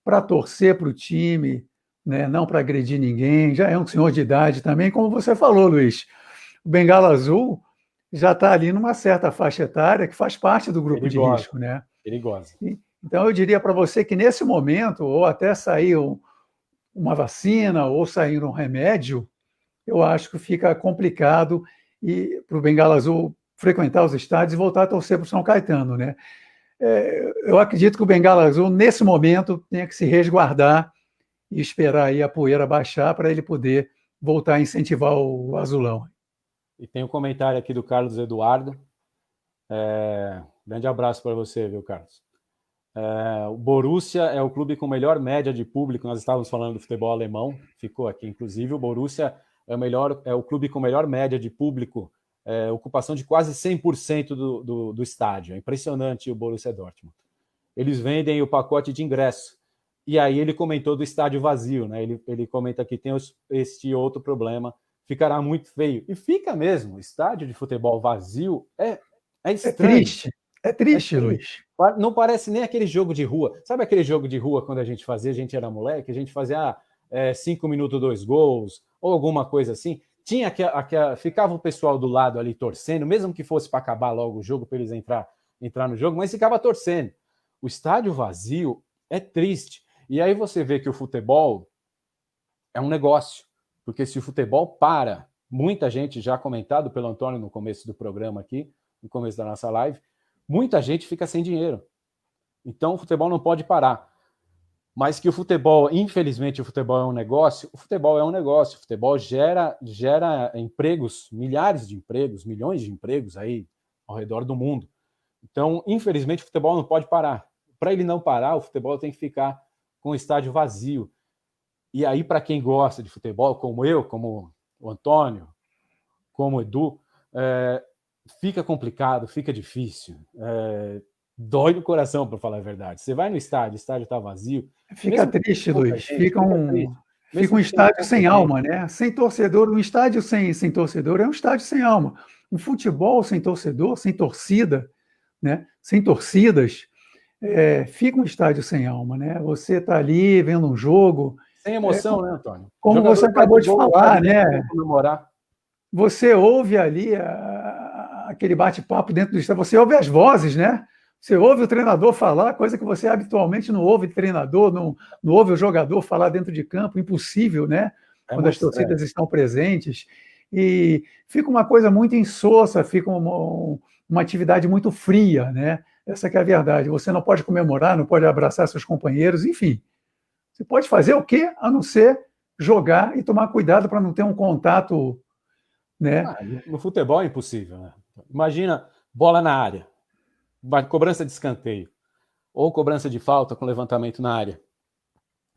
para torcer para o time, né? Não para agredir ninguém, já é um senhor de idade também, como você falou, Luiz. O Bengala Azul já está ali numa certa faixa etária que faz parte do grupo de Perigosa, risco, né? perigosa. Então eu diria para você que nesse momento, ou até sair uma vacina, ou sair um remédio, eu acho que fica complicado para o Bengala Azul frequentar os estádios e voltar a torcer para o São Caetano, né? Eu acredito que o Bengala Azul, nesse momento, tenha que se resguardar e esperar aí a poeira baixar para ele poder voltar a incentivar o Azulão. E tem um comentário aqui do Carlos Eduardo. Grande abraço para você, viu, Carlos? O Borussia é o clube com melhor média de público. Nós estávamos falando do futebol alemão, ficou aqui, inclusive. O Borussia é o clube com melhor média de público, ocupação de quase 100% do estádio. É impressionante o Borussia Dortmund. Eles vendem o pacote de ingresso. E aí ele comentou do estádio vazio, né? Ele comenta que tem este outro problema, ficará muito feio. E fica mesmo, estádio de futebol vazio é estranho. É triste, Luiz. Não parece nem aquele jogo de rua. Sabe aquele jogo de rua quando a gente era moleque, a gente fazia 5 minutos, 2 gols, ou alguma coisa assim? Ficava o pessoal do lado ali torcendo, mesmo que fosse para acabar logo o jogo, para eles entrar no jogo, mas ficava torcendo. O estádio vazio é triste. E aí você vê que o futebol é um negócio, porque se o futebol para, muita gente, já comentado pelo Antônio no começo do programa aqui, no começo da nossa live, muita gente fica sem dinheiro. Então o futebol não pode parar. Mas que o futebol, infelizmente, o futebol é um negócio, o futebol é um negócio. O futebol gera empregos, milhares de empregos, milhões de empregos aí ao redor do mundo. Então, infelizmente, o futebol não pode parar. Para ele não parar, o futebol tem que ficar com o estádio vazio. E aí, para quem gosta de futebol, como eu, como o Antônio, como o Edu, fica complicado, fica difícil. Dói no coração, para falar a verdade. Você vai no estádio, o estádio está vazio. Fica triste, Luiz. Fica um que estádio sem alma, né? Sem torcedor. Um estádio sem torcedor é um estádio sem alma. Um futebol sem torcedor, sem torcida, né? Sem torcidas, fica um estádio sem alma, né? Você está ali vendo um jogo. Sem emoção, né, Antônio? Como você acabou de falar, né? Comemorar. Você ouve ali aquele bate-papo dentro do estádio, você ouve as vozes, né? Você ouve o treinador falar, coisa que você habitualmente não ouve treinador, não ouve o jogador falar dentro de campo, impossível, né? Quando as torcidas estão presentes. E fica uma coisa muito insossa, fica uma atividade muito fria, né? Essa que é a verdade. Você não pode comemorar, não pode abraçar seus companheiros, enfim. Você pode fazer o quê? A não ser jogar e tomar cuidado para não ter um contato, né? No futebol é impossível, né? Imagina bola na área, cobrança de escanteio, ou cobrança de falta com levantamento na área.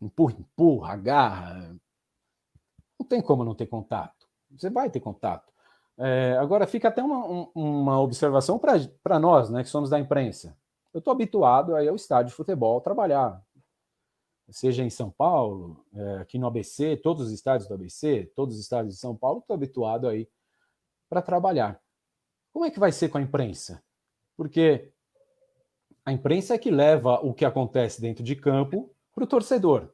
Empurra, agarra. Não tem como não ter contato. Você vai ter contato. Agora, fica até uma observação para nós, né, que somos da imprensa. Eu estou habituado aí ao estádio de futebol trabalhar. Seja em São Paulo, aqui no ABC, todos os estádios do ABC, todos os estádios de São Paulo, estou habituado aí para trabalhar. Como é que vai ser com a imprensa? Porque a imprensa é que leva o que acontece dentro de campo para o torcedor.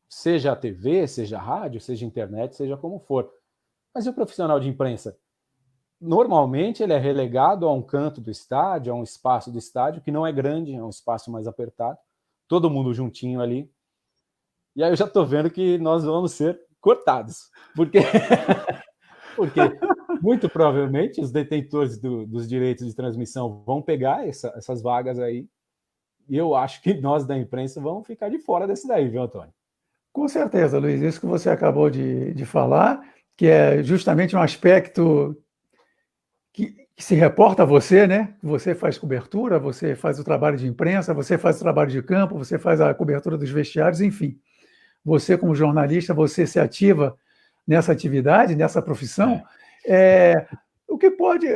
Seja a TV, seja a rádio, seja a internet, seja como for. Mas e o profissional de imprensa? Normalmente ele é relegado a um canto do estádio, a um espaço do estádio que não é grande, é um espaço mais apertado, todo mundo juntinho ali. E aí eu já estou vendo que nós vamos ser cortados. Porque muito provavelmente os detentores dos direitos de transmissão vão pegar essas vagas aí. E eu acho que nós da imprensa vamos ficar de fora desse daí, viu, Antônio? Com certeza, Luiz. Isso que você acabou de falar, que é justamente um aspecto que se reporta a você, né? Você faz cobertura, você faz o trabalho de imprensa, você faz o trabalho de campo, você faz a cobertura dos vestiários, enfim. Você, como jornalista, você se ativa nessa atividade, nessa profissão. O que pode,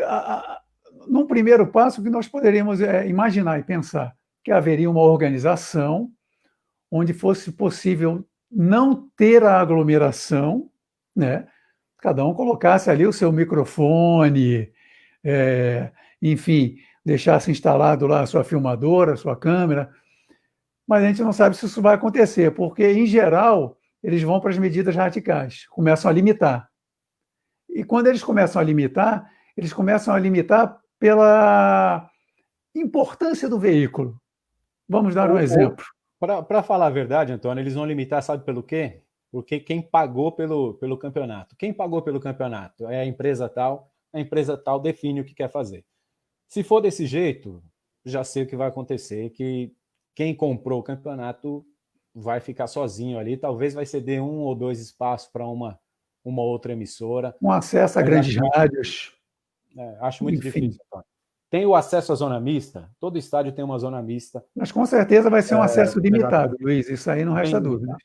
num primeiro passo, o que nós poderíamos imaginar e pensar que haveria uma organização onde fosse possível não ter a aglomeração, né? Cada um colocasse ali o seu microfone, enfim, deixasse instalado lá a sua filmadora, a sua câmera, mas a gente não sabe se isso vai acontecer, porque, em geral, eles vão para as medidas radicais, começam a limitar. E quando eles começam a limitar pela importância do veículo. Vamos dar um exemplo. Para falar a verdade, Antônio, eles vão limitar, sabe pelo quê? Porque quem pagou pelo campeonato. Quem pagou pelo campeonato é a empresa tal define o que quer fazer. Se for desse jeito, já sei o que vai acontecer, que quem comprou o campeonato vai ficar sozinho ali, talvez vai ceder 1 ou 2 espaços para uma outra emissora. Um acesso a grandes rádios. Acho muito difícil, Antônio. Tem o acesso à zona mista, todo estádio tem uma zona mista. Mas com certeza vai ser um acesso limitado, Luiz, isso aí não resta dúvida.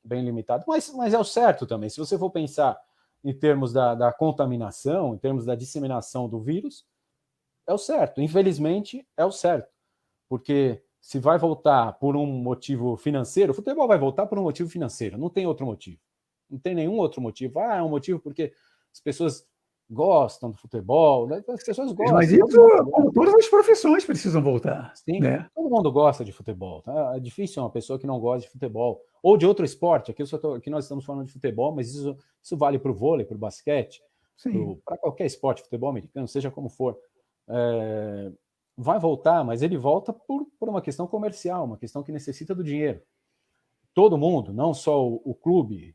Bem limitado, mas é o certo também. Se você for pensar em termos da contaminação, em termos da disseminação do vírus, é o certo. Infelizmente, é o certo. Porque se vai voltar por um motivo financeiro, o futebol vai voltar por um motivo financeiro, não tem outro motivo. Não tem nenhum outro motivo. É um motivo porque as pessoas gostam do futebol, né? As pessoas gostam. Mas isso, como todas as profissões, precisam voltar. Sim, né? Todo mundo gosta de futebol. Tá? É difícil uma pessoa que não gosta de futebol. Ou de outro esporte. Aqui nós estamos falando de futebol, mas isso vale para o vôlei, para o basquete, para qualquer esporte, futebol americano, seja como for. Vai voltar, mas ele volta por uma questão comercial, uma questão que necessita do dinheiro. Todo mundo, não só o clube,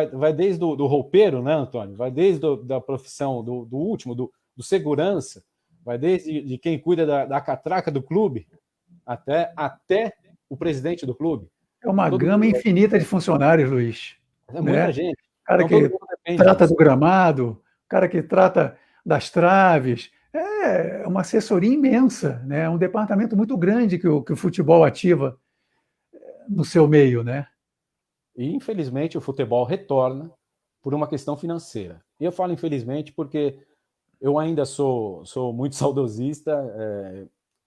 vai desde do roupeiro, né, Antônio? Vai desde da profissão do último, do segurança, vai desde de quem cuida da catraca do clube até o presidente do clube. É uma gama infinita de funcionários, Luiz. É muita gente. O cara que trata do gramado, o cara que trata das traves. É uma assessoria imensa, né? É um departamento muito grande que o futebol ativa no seu meio, né? E, infelizmente, o futebol retorna por uma questão financeira. E eu falo infelizmente porque eu ainda sou muito saudosista.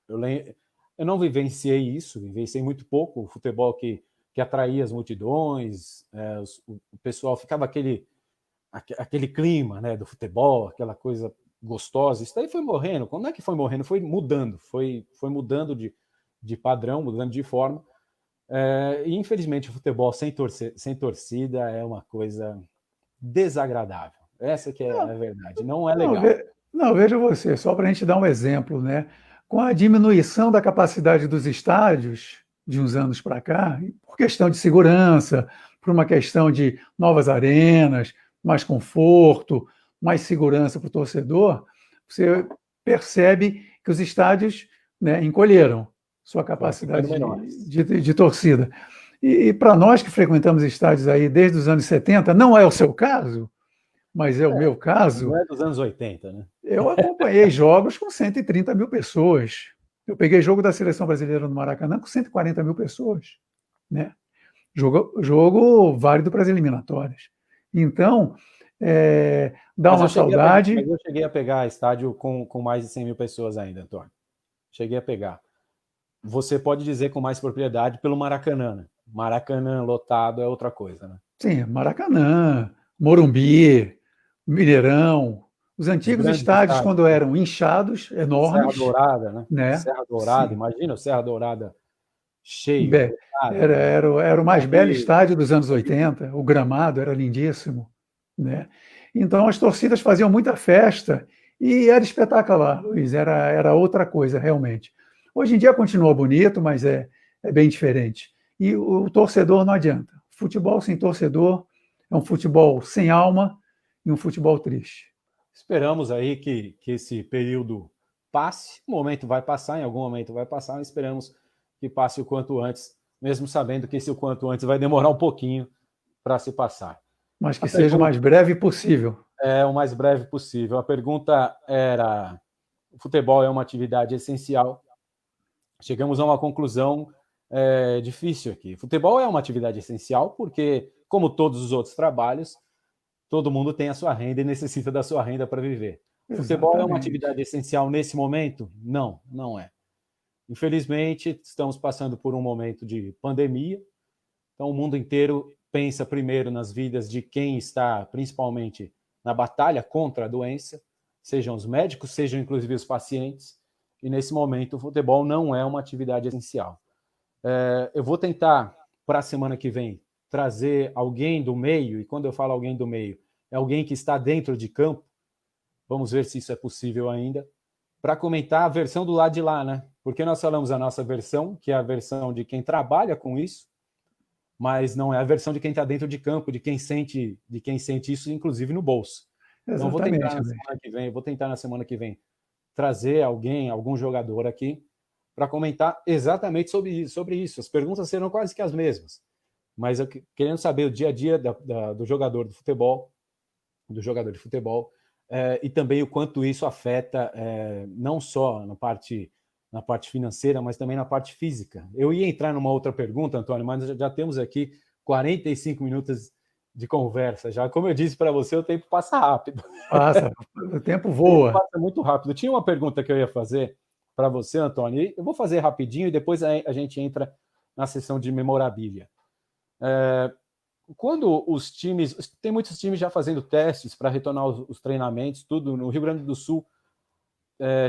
Eu não vivenciei isso, vivenciei muito pouco o futebol que atraía as multidões, o pessoal ficava aquele clima, né, do futebol, aquela coisa gostosa. Isso daí foi morrendo. Como é que foi morrendo? Foi mudando, foi mudando de padrão, mudando de forma. E infelizmente o futebol sem torcida é uma coisa desagradável. Essa que é a verdade. Não é legal. Não, veja você, só para a gente dar um exemplo, né? Com a diminuição da capacidade dos estádios de uns anos para cá, por questão de segurança, por uma questão de novas arenas, mais conforto, mais segurança para o torcedor, você percebe que os estádios, né, encolheram sua capacidade de torcida. E para nós que frequentamos estádios aí desde os anos 70, não é o seu caso, mas é o meu caso. Não é dos anos 80, né? Eu acompanhei jogos com 130 mil pessoas. Eu peguei jogo da Seleção Brasileira no Maracanã com 140 mil pessoas, né? Jogo válido para as eliminatórias. Então, dá uma saudade. Mas eu cheguei a pegar estádio com mais de 100 mil pessoas ainda, Antônio. Cheguei a pegar. Você pode dizer com mais propriedade pelo Maracanã, né? Maracanã lotado é outra coisa, né? Sim, Maracanã, Morumbi, Mineirão, os antigos estádios, quando eram inchados, enormes. Serra Dourada, né? Serra Dourada, imagina o Serra Dourada cheio. Era o mais belo estádio dos anos 80, o gramado era lindíssimo, né? Então as torcidas faziam muita festa e era espetacular, Luiz, era outra coisa, realmente. Hoje em dia continua bonito, mas é bem diferente. E o torcedor não adianta. Futebol sem torcedor é um futebol sem alma e um futebol triste. Esperamos aí que esse período passe. Um momento vai passar, em algum momento vai passar, mas esperamos que passe o quanto antes, mesmo sabendo que esse o quanto antes vai demorar um pouquinho para se passar. Mas que seja o mais breve possível. É o mais breve possível. A pergunta era: o futebol é uma atividade essencial? Chegamos a uma conclusão difícil aqui. Futebol é uma atividade essencial porque, como todos os outros trabalhos, todo mundo tem a sua renda e necessita da sua renda para viver. Futebol é uma Exatamente. atividade essencial nesse momento? Não, não é. Infelizmente, estamos passando por um momento de pandemia, então o mundo inteiro pensa primeiro nas vidas de quem está, principalmente, na batalha contra a doença, sejam os médicos, sejam inclusive os pacientes, e nesse momento o futebol não é uma atividade essencial. Eu vou tentar, para a semana que vem, trazer alguém do meio, e quando eu falo alguém do meio, é alguém que está dentro de campo, vamos ver se isso é possível ainda, para comentar a versão do lado de lá, né? Porque nós falamos a nossa versão, que é a versão de quem trabalha com isso, mas não é a versão de quem está dentro de campo, de quem sente isso, inclusive no bolso. Então, eu vou tentar Exatamente, na Luiz. semana que vem, trazer alguém, algum jogador aqui, para comentar exatamente sobre isso. As perguntas serão quase que as mesmas, mas eu querendo saber o dia a dia do jogador de futebol, e também o quanto isso afeta não só na parte financeira, mas também na parte física. Eu ia entrar numa outra pergunta, Antônio, mas já temos aqui 45 minutos de conversa. Já, como eu disse para você, o tempo passa rápido. Passa, o tempo O tempo voa. passa muito rápido. Tinha uma pergunta que eu ia fazer para você, Antônio, e eu vou fazer rapidinho e depois a gente entra na sessão de memorabilia. Quando os times, tem muitos times já fazendo testes para retornar os treinamentos, tudo no Rio Grande do Sul,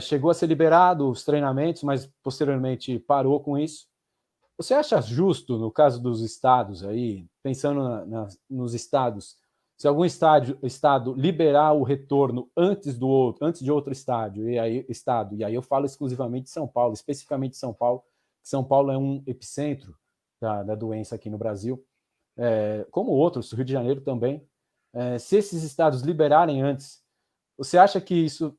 chegou a ser liberado os treinamentos, mas posteriormente parou com isso. Você acha justo, no caso dos estados aí, pensando nos estados, se algum estado liberar o retorno antes de outro estado, e aí eu falo exclusivamente de São Paulo, especificamente de São Paulo, que São Paulo é um epicentro da doença aqui no Brasil, como outros, Rio de Janeiro também, se esses estados liberarem antes, você acha que isso,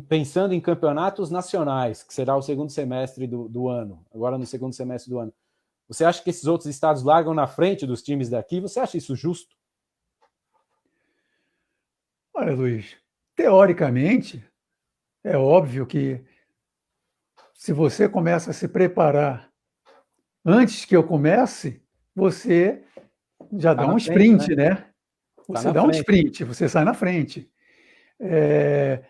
pensando em campeonatos nacionais, que será o segundo semestre do ano, agora no segundo semestre do ano, você acha que esses outros estados largam na frente dos times daqui? Você acha isso justo? Olha, Luiz, teoricamente, é óbvio que se você começa a se preparar antes que eu comece, você já Está dá um na frente, né? sprint, né? Está Você na dá um frente. sprint, você sai na frente.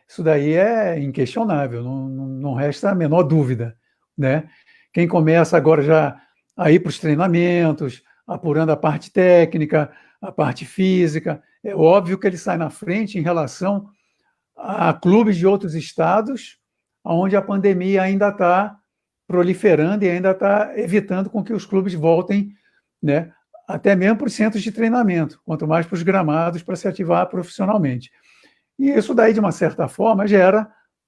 Isso daí é inquestionável, não resta a menor dúvida, né? Quem começa agora já a ir para os treinamentos, apurando a parte técnica, a parte física, é óbvio que ele sai na frente em relação a clubes de outros estados, onde a pandemia ainda está proliferando e ainda está evitando com que os clubes voltem, né? Até mesmo para os centros de treinamento, quanto mais para os gramados para se ativar profissionalmente. E isso daí, de uma certa forma,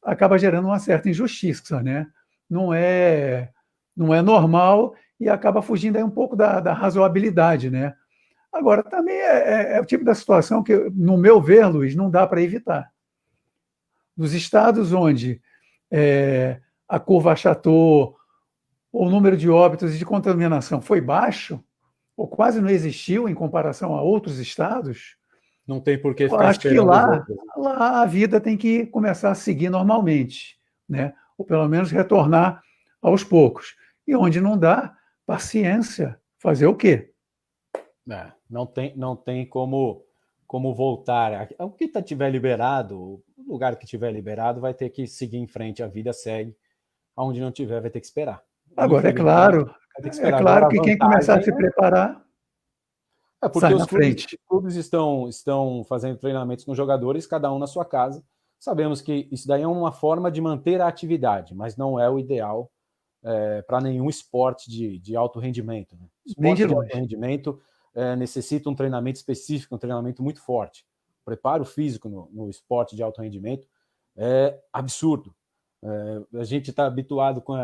acaba gerando uma certa injustiça, né? Não é, não é normal e acaba fugindo aí um pouco da razoabilidade, né? Agora, também é o tipo da situação que, no meu ver, Luiz, não dá para evitar. Nos estados onde a curva achatou, o número de óbitos e de contaminação foi baixo, ou quase não existiu em comparação a outros estados, Não tem por que eu ficar acho que esperando os outros. lá a vida tem que começar a seguir normalmente, né? Ou pelo menos retornar aos poucos. E onde não dá, paciência. Fazer o quê? Não tem como voltar. O que tiver liberado, o lugar que tiver liberado, vai ter que seguir em frente, a vida segue. Onde não tiver, vai ter que esperar. Agora, Infelizmente, vai ter que é esperar. Agora, claro a que quem começar a vantagem se preparar porque sai os na frente. clubes estão fazendo treinamentos com jogadores, cada um na sua casa. Sabemos que isso daí é uma forma de manter a atividade, mas não é o ideal para nenhum esporte de alto rendimento. Né? Nem de Esporte de alto longe. rendimento necessita um treinamento específico, um treinamento muito forte. O preparo físico no esporte de alto rendimento é absurdo. A gente está habituado com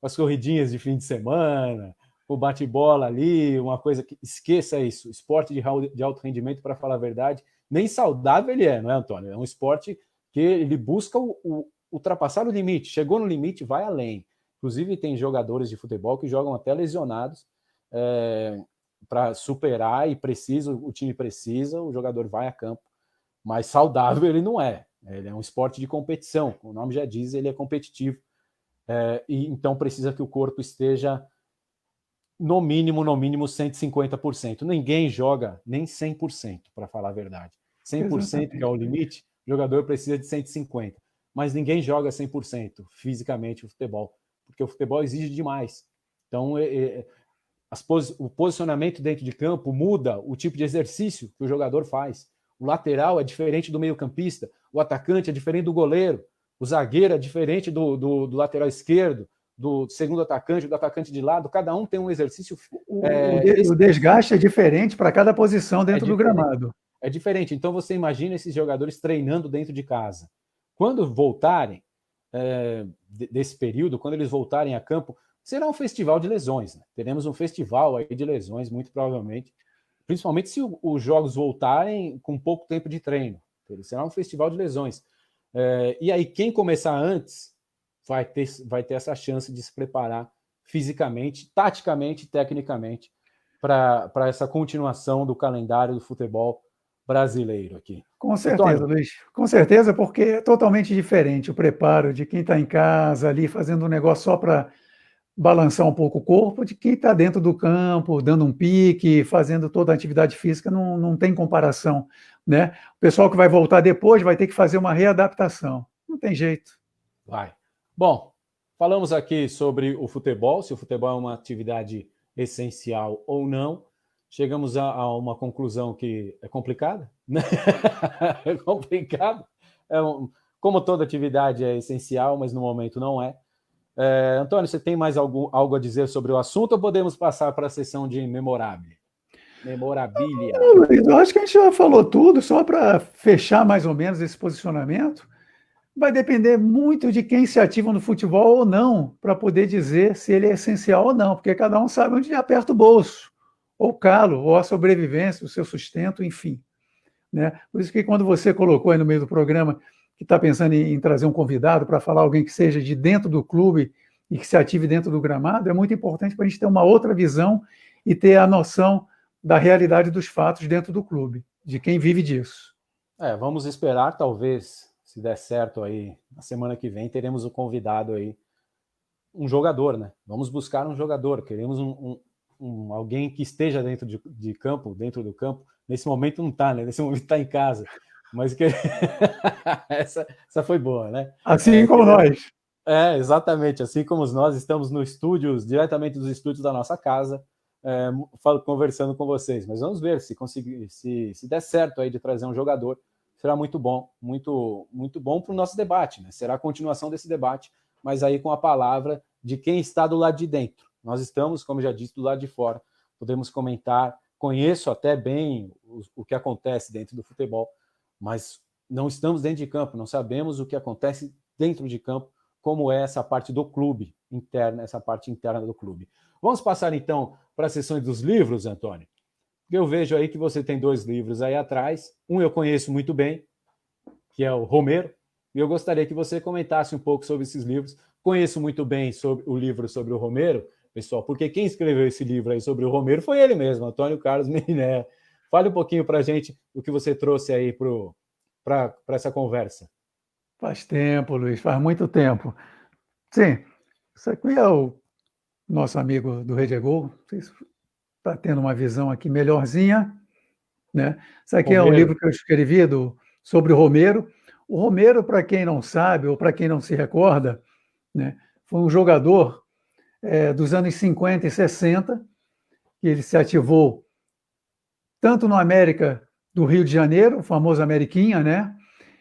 as corridinhas de fim de semana, o bate-bola ali, uma coisa que esqueça isso. Esporte de alto rendimento, para falar a verdade, nem saudável ele é, não é, Antônio? É um esporte que ele busca ultrapassar o limite. Chegou no limite, vai além. Inclusive, tem jogadores de futebol que jogam até lesionados para superar e o time precisa, o jogador vai a campo. mas saudável ele não é. Ele é um esporte de competição, o nome já diz, ele é competitivo. E então precisa que o corpo esteja no mínimo 150%. Ninguém joga nem 100%, para falar a verdade. 100%, que é o limite, o jogador precisa de 150%. Mas ninguém joga 100% fisicamente o futebol, porque o futebol exige demais. Então, o posicionamento dentro de campo muda o tipo de exercício que o jogador faz. O lateral é diferente do meio-campista, o atacante é diferente do goleiro, o zagueiro é diferente do lateral esquerdo, do segundo atacante, do atacante de lado. Cada um tem um exercício. O desgaste é diferente para cada posição dentro do gramado. É diferente. Então você imagina esses jogadores treinando dentro de casa. Quando voltarem desse período, quando eles voltarem a campo, será um festival de lesões. Né? Teremos um festival aí de lesões, muito provavelmente, principalmente se os jogos voltarem com pouco tempo de treino. Será um festival de lesões. E aí, quem começar antes vai ter essa chance de se preparar fisicamente, taticamente, tecnicamente, para essa continuação do calendário do futebol brasileiro aqui. Com certeza, Antônio. Luiz. Com certeza, porque é totalmente diferente o preparo de quem está em casa ali fazendo um negócio só para balançar um pouco o corpo, de quem está dentro do campo, dando um pique, fazendo toda a atividade física, não tem comparação. Né? O pessoal que vai voltar depois vai ter que fazer uma readaptação. Não tem jeito. Vai. Bom, falamos aqui sobre o futebol, se o futebol é uma atividade essencial ou não. Chegamos a uma conclusão que é complicada, né? É complicado. Como toda atividade é essencial, mas no momento não é. Antônio, você tem mais algo a dizer sobre o assunto ou podemos passar para a sessão de memorabilia? Eu acho que a gente já falou tudo, só para fechar mais ou menos esse posicionamento. Vai depender muito de quem se ativa no futebol ou não, para poder dizer se ele é essencial ou não, porque cada um sabe onde aperta o bolso, ou o calo, ou a sobrevivência, o seu sustento, enfim. Né? Por isso que quando você colocou aí no meio do programa que está pensando em trazer um convidado para falar alguém que seja de dentro do clube e que se ative dentro do gramado, é muito importante para a gente ter uma outra visão e ter a noção da realidade dos fatos dentro do clube, de quem vive disso. Vamos esperar, talvez, se der certo aí, na semana que vem, teremos um convidado aí, um jogador, né? Vamos buscar um jogador, queremos alguém que esteja dentro de campo, dentro do campo. Nesse momento não está, né? Nesse momento está em casa. Mas que... essa foi boa, né? Assim como nós. Exatamente. Assim como nós estamos no estúdios, diretamente dos estúdios da nossa casa, conversando com vocês. Mas vamos ver se conseguir, se der certo aí de trazer um jogador, será muito bom, muito, muito bom para o nosso debate, né? Será a continuação desse debate, mas aí com a palavra de quem está do lado de dentro. Nós estamos, como já disse, do lado de fora. Podemos comentar, conheço até bem o que acontece dentro do futebol, mas não estamos dentro de campo, não sabemos o que acontece dentro de campo, como é essa parte do clube interna, essa parte interna do clube. Vamos passar então para as sessões dos livros, Antônio. Eu vejo aí que você tem 2 livros aí atrás. Um eu conheço muito bem, que é o Romero, e eu gostaria que você comentasse um pouco sobre esses livros. Conheço muito bem sobre o livro sobre o Romero, pessoal, porque quem escreveu esse livro aí sobre o Romero foi ele mesmo, Antônio Carlos Meriné. Fale um pouquinho para a gente o que você trouxe aí para essa conversa. Faz tempo, Luiz, faz muito tempo. Sim, isso aqui é o nosso amigo do Rede Gol. Está tendo uma visão aqui melhorzinha, né? Isso aqui Romero. É o livro que eu escrevi sobre o Romero. O Romero, para quem não sabe ou para quem não se recorda, né, foi um jogador dos anos 50 e 60, que ele se ativou tanto no América do Rio de Janeiro, o famoso Ameriquinha, né?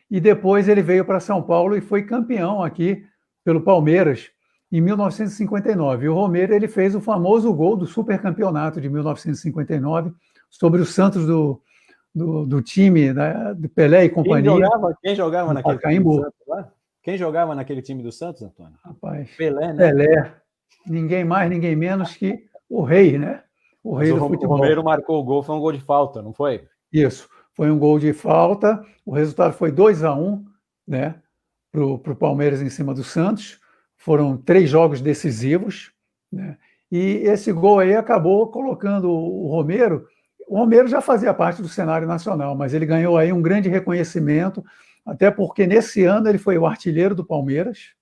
E depois ele veio para São Paulo e foi campeão aqui pelo Palmeiras em 1959. E o Romero ele fez o famoso gol do supercampeonato de 1959 sobre o Santos do time do Pelé e companhia. Quem jogava naquele time do Santos lá? Quem jogava naquele time do Santos, Antônio? Rapaz, Pelé, né? Pelé. Ninguém mais, ninguém menos que o rei, né? O rei do futebol. O Romero marcou o gol, foi um gol de falta, não foi? Isso, foi um gol de falta. O resultado foi 2-1, né? Para o Palmeiras em cima do Santos. Foram 3 jogos decisivos, né? E esse gol aí acabou colocando o Romero O Romero já fazia parte do cenário nacional, mas ele ganhou aí um grande reconhecimento, até porque nesse ano ele foi o artilheiro do Palmeiras,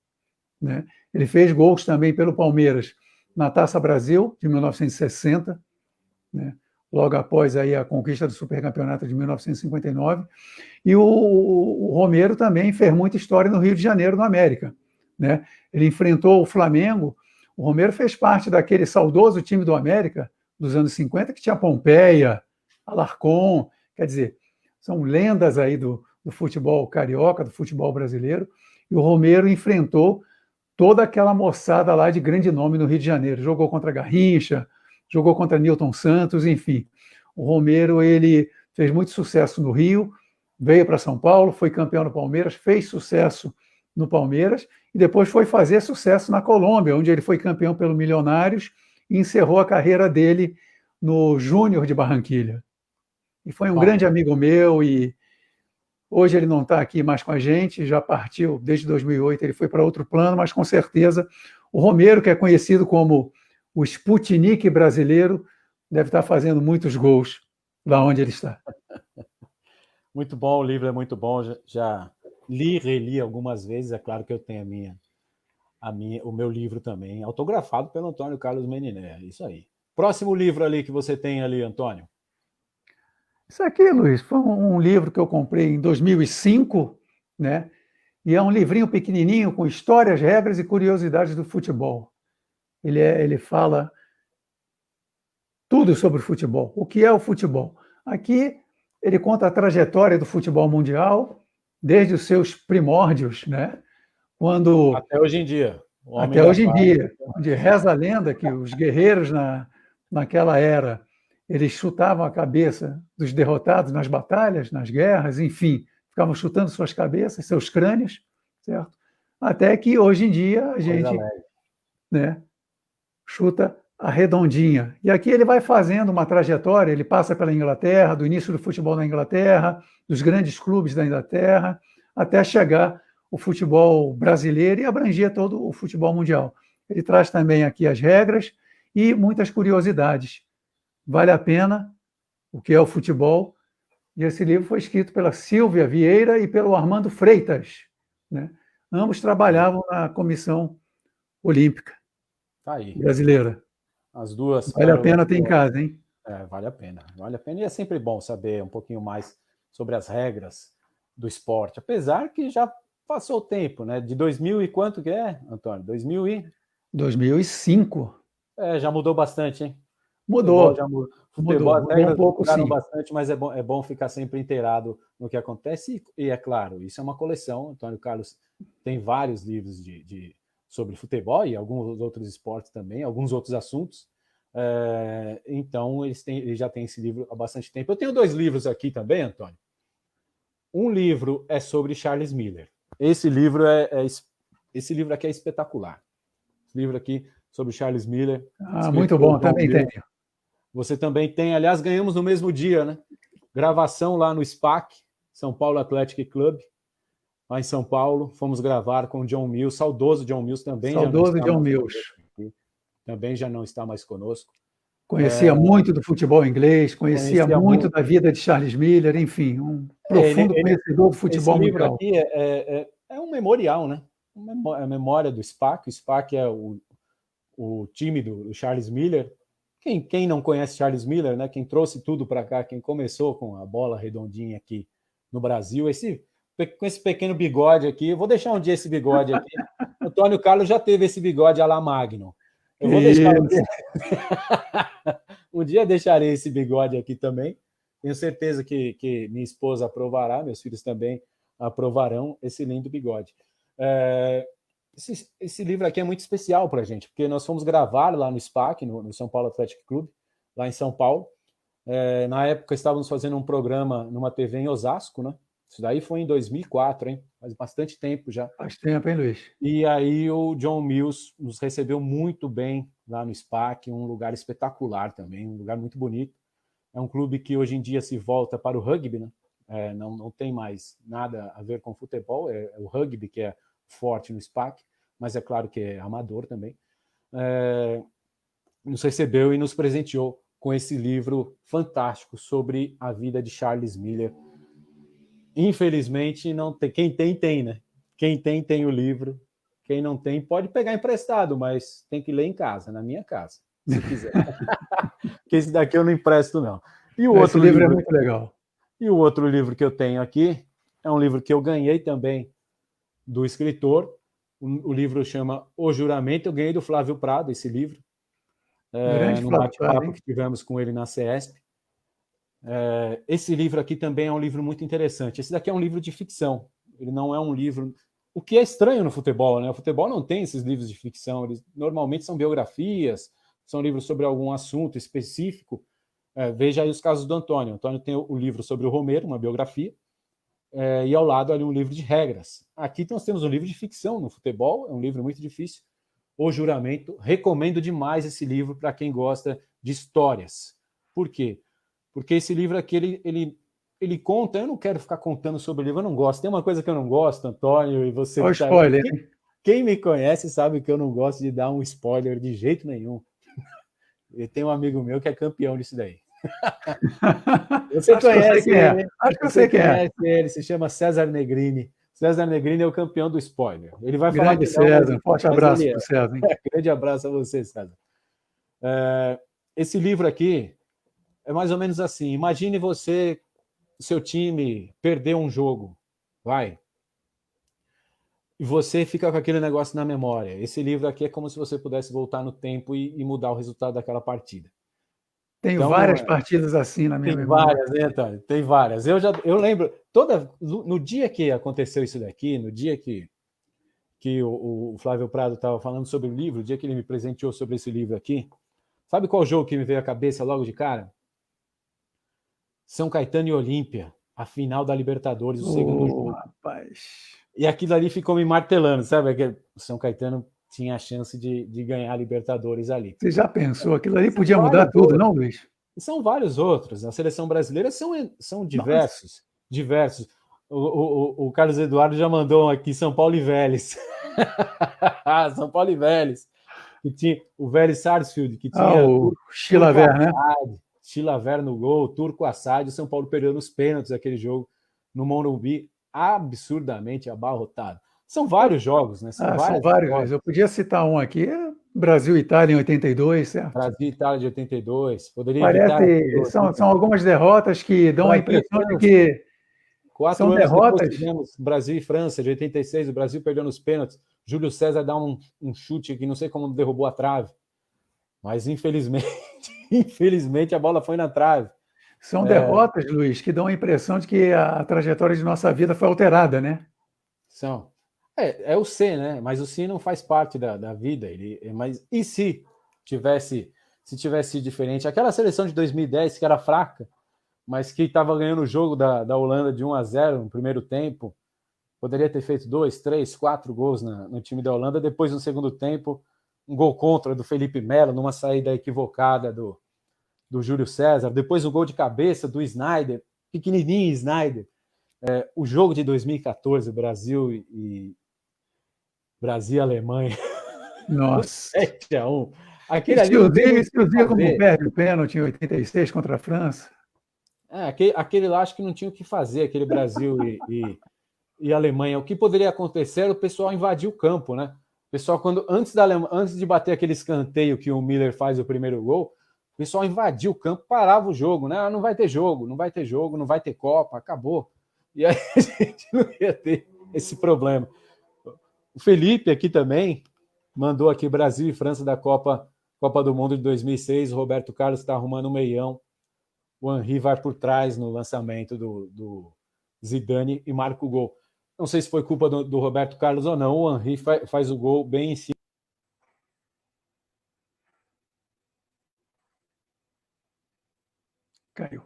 né? Ele fez gols também pelo Palmeiras na Taça Brasil, de 1960, né? Logo após aí a conquista do Supercampeonato de 1959. E o Romero também fez muita história no Rio de Janeiro, no América, né? Ele enfrentou o Flamengo. O Romero fez parte daquele saudoso time do América dos anos 50, que tinha Pompeia, Alarcón, quer dizer, são lendas aí do futebol carioca, do futebol brasileiro, e o Romero enfrentou toda aquela moçada lá de grande nome no Rio de Janeiro. Jogou contra Garrincha, jogou contra Nilton Santos, enfim. O Romero, ele fez muito sucesso no Rio, veio para São Paulo, foi campeão no Palmeiras, fez sucesso no Palmeiras e depois foi fazer sucesso na Colômbia, onde ele foi campeão pelo Milionários e encerrou a carreira dele no Júnior de Barranquilha. E foi um grande amigo meu e hoje ele não está aqui mais com a gente, já partiu desde 2008, ele foi para outro plano, mas com certeza o Romero, que é conhecido como o Sputnik brasileiro, deve estar fazendo muitos gols lá onde ele está. Muito bom, o livro é muito bom, já li e reli algumas vezes, é claro que eu tenho o meu livro também, autografado pelo Antônio Carlos Meniné, isso aí. Próximo livro ali que você tem ali, Antônio? Isso aqui, Luiz, foi um livro que eu comprei em 2005, né? E é um livrinho pequenininho com histórias, regras e curiosidades do futebol. Ele fala tudo sobre o futebol. O que é o futebol? Aqui ele conta a trajetória do futebol mundial desde os seus primórdios, né? Quando Até hoje em dia. Até hoje em dia, onde reza a lenda que os guerreiros naquela era eles chutavam a cabeça dos derrotados nas batalhas, nas guerras, enfim, ficavam chutando suas cabeças, seus crânios, certo? Até que hoje em dia a gente, né, chuta a redondinha. E aqui ele vai fazendo uma trajetória, ele passa pela Inglaterra, do início do futebol na Inglaterra, dos grandes clubes da Inglaterra, até chegar o futebol brasileiro e abranger todo o futebol mundial. Ele traz também aqui as regras e muitas curiosidades. Vale a pena o que é o futebol. E esse livro foi escrito pela Silvia Vieira e pelo Armando Freitas, né? Ambos trabalhavam na Comissão Olímpica brasileira. As duas. Vale a pena ter em casa, hein? Vale a pena. Vale a pena. E é sempre bom saber um pouquinho mais sobre as regras do esporte. Apesar que já passou o tempo, né? De 2000 e quanto que é, Antônio? 2005. Já mudou bastante, hein? Mudou. Futebol, as regras um pouco, mudaram sim. bastante, mas é bom ficar sempre inteirado no que acontece. E é claro, isso é uma coleção. Antônio Carlos tem vários livros sobre futebol e alguns outros esportes também, alguns outros assuntos. Então, ele já tem esse livro há bastante tempo. Eu tenho 2 livros aqui também, Antônio. Um livro é sobre Charles Miller. Esse livro aqui é espetacular. Esse livro aqui sobre Charles Miller. Muito bom, também tenho. Você também tem, aliás, ganhamos no mesmo dia, né? Gravação lá no SPAC, São Paulo Athletic Club, lá em São Paulo. Fomos gravar com o John Mills, saudoso John Mills também. Saudoso John Mills. Também já não está mais conosco. Conhecia muito do futebol inglês, conhecia muito da vida de Charles Miller, enfim, um profundo conhecedor do futebol mundial. Esse livro aqui é um memorial, né? A memória do SPAC. O SPAC é o time do Charles Miller. Quem não conhece Charles Miller, né? Quem trouxe tudo para cá, quem começou com a bola redondinha aqui no Brasil, com esse pequeno bigode aqui, eu vou deixar um dia esse bigode aqui. Antônio Carlos já teve esse bigode à la Magno. Eu vou deixar um dia deixarei esse bigode aqui também. Tenho certeza que minha esposa aprovará, meus filhos também aprovarão esse lindo bigode. Esse livro aqui é muito especial para a gente, porque nós fomos gravar lá no SPAC, no São Paulo Athletic Club, lá em São Paulo. Na época estávamos fazendo um programa numa TV em Osasco, né? Isso daí foi em 2004, hein? Faz bastante tempo já. Faz tempo, hein, Luiz? E aí o John Mills nos recebeu muito bem lá no SPAC, um lugar espetacular também, um lugar muito bonito. É um clube que hoje em dia se volta para o rugby, né? Não tem mais nada a ver com futebol, é o rugby que é forte no SPAC, mas é claro que é amador também. Nos recebeu e nos presenteou com esse livro fantástico sobre a vida de Charles Miller. Infelizmente, não tem. Quem tem, tem, né? Quem tem, tem o livro. Quem não tem, pode pegar emprestado, mas tem que ler em casa, na minha casa, se quiser. Porque esse daqui eu não empresto, não. E o Esse outro livro é livro, muito legal. e o outro livro que eu tenho aqui é um livro que eu ganhei também do escritor. O livro chama O Juramento. Eu ganhei do Flávio Prado esse livro, Grande num Flávio Prado, bate-papo hein? que tivemos com ele na CESP. Esse livro aqui também é um livro muito interessante. Esse daqui é um livro de ficção. Ele não é um livro... O que é estranho no futebol, né? O futebol não tem esses livros de ficção. Eles normalmente são biografias, são livros sobre algum assunto específico. Veja aí os casos do Antônio. O Antônio tem o livro sobre o Romero, uma biografia, e ao lado ali um livro de regras. Aqui nós temos um livro de ficção no futebol, é um livro muito difícil. O Juramento. Recomendo demais esse livro para quem gosta de histórias. Por quê? Porque esse livro aqui, ele conta, eu não quero ficar contando sobre o livro, eu não gosto. Tem uma coisa que eu não gosto, Antônio, e você Olha o que está... spoiler, hein? Quem me conhece sabe que eu não gosto de dar um spoiler de jeito nenhum. E tem um amigo meu que é campeão disso daí. Você Acho que eu sei conhece quem é. ele, Acho que eu você sei quem é. conhece ele, se chama César Negrini. César Negrini é o campeão do spoiler. Ele vai falar Grande que não, César. Forte mas abraço ele para o é. César, hein? Grande abraço a você, César. Esse livro aqui é mais ou menos assim. Imagine você, seu time, perder um jogo. Vai. E você fica com aquele negócio na memória. Esse livro aqui é como se você pudesse voltar no tempo e mudar o resultado daquela partida. Tenho Então, várias partidas assim na minha tem memória. várias, né, Antônio? Tem várias. Eu lembro, no dia que aconteceu isso daqui, no dia que o Flávio Prado estava falando sobre o livro, o dia que ele me presenteou sobre esse livro aqui, sabe qual jogo que me veio à cabeça logo de cara? São Caetano e Olímpia, a final da Libertadores, o segundo Ô, jogo. rapaz. E aquilo ali ficou me martelando, sabe? Que o São Caetano tinha a chance de ganhar a Libertadores ali. Você já pensou? Aquilo ali São podia mudar vários tudo, outros. não, Luiz? E são vários outros. A seleção brasileira são Nossa. diversos. Diversos. O Carlos Eduardo já mandou aqui São Paulo e Vélez. São Paulo e Vélez. Que tinha o Vélez Sarsfield, que Ah, tinha o Turco Chilaver, né? Assad, Chilaver no gol, Turco Assad. O São Paulo perdeu nos pênaltis aquele jogo no Morumbi, absurdamente abarrotado. São vários jogos, né? São São várias vários, Luiz. histórias. Eu podia citar um aqui, Brasil e Itália em 82, certo? Brasil e Itália de 82. Poderia evitar Parece, são algumas derrotas que dão a Brasil e impressão de França. que são 4 anos depois derrotas. tivemos Brasil e França, de 86. O Brasil perdeu nos pênaltis. Júlio César dá um chute que não sei como derrubou a trave. Mas infelizmente, infelizmente a bola foi na trave. São derrotas, Luiz, que dão a impressão de que a trajetória de nossa vida foi alterada, né? São. É o C, né? Mas o C não faz parte da vida. Mas e se tivesse sido diferente? Aquela seleção de 2010 que era fraca, mas que estava ganhando o jogo da Holanda de 1-0 no primeiro tempo, poderia ter feito 2, 3, 4 gols no time da Holanda. Depois, no segundo tempo, um gol contra do Felipe Melo, numa saída equivocada do Júlio César. Depois, o gol de cabeça do Sneijder, pequenininho Sneijder. O jogo de 2014, Brasil e Alemanha, Nossa. 7-1. E Aquele ali não tem muito o que se o Zico não fazer. perde o pênalti em 86 contra a França? Aquele lá acho que não tinha o que fazer, aquele Brasil e Alemanha. O que poderia acontecer era o pessoal invadir o campo, né? O pessoal, antes de bater aquele escanteio que o Miller faz o primeiro gol, o pessoal invadia o campo, parava o jogo, né? Não vai ter jogo, não vai ter jogo, não vai ter Copa, acabou. E aí a gente não ia ter esse problema. O Felipe aqui também mandou aqui Brasil e França da Copa do Mundo de 2006. O Roberto Carlos está arrumando um meião. O Henry vai por trás no lançamento do Zidane e marca o gol. Não sei se foi culpa do Roberto Carlos ou não. O Henry faz o gol bem em cima. Caiu.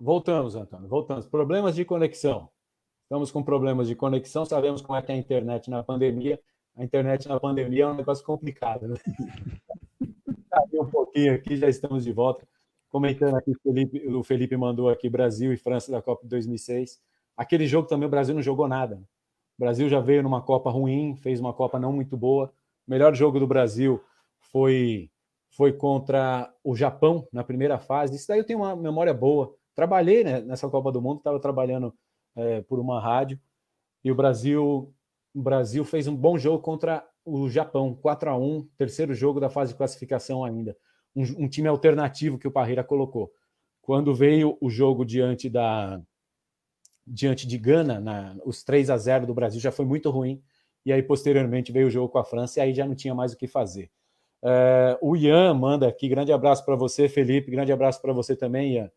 Voltamos, Antônio. Voltamos. Problemas de conexão. estamos com problemas de conexão, sabemos como é que é a internet na pandemia. A internet na pandemia é um negócio complicado, né? Um pouquinho aqui, já estamos de volta. Comentando aqui, o Felipe mandou aqui Brasil e França da Copa de 2006. Aquele jogo também o Brasil não jogou nada. O Brasil já veio numa Copa ruim, fez uma Copa não muito boa. O melhor jogo do Brasil foi contra o Japão na primeira fase. Isso daí eu tenho uma memória boa. Trabalhei, né, nessa Copa do Mundo, estava trabalhando por uma rádio, e o Brasil fez um bom jogo contra o Japão, 4-1, terceiro jogo da fase de classificação ainda. Um time alternativo que o Parreira colocou. Quando veio o jogo diante de Gana, os 3-0 do Brasil já foi muito ruim, e aí posteriormente veio o jogo com a França, e aí já não tinha mais o que fazer. O Ian manda aqui, grande abraço para você, Felipe, grande abraço para você também, Ian.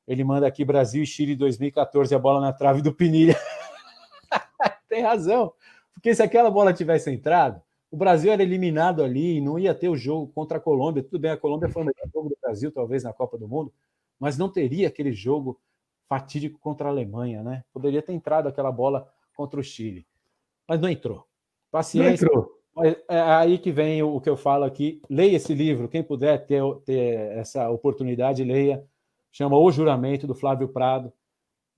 Ele manda aqui, Brasil e Chile 2014, a bola na trave do Pinilha. Tem razão, porque se aquela bola tivesse entrado, o Brasil era eliminado ali e não ia ter o jogo contra a Colômbia. Tudo bem, a Colômbia foi o melhor jogo do Brasil, talvez, na Copa do Mundo, mas não teria aquele jogo fatídico contra a Alemanha, né? Poderia ter entrado aquela bola contra o Chile, mas não entrou. Paciência. Não entrou. É aí que vem o que eu falo aqui. Leia esse livro, quem puder ter essa oportunidade, leia. Chama O Juramento, do Flávio Prado.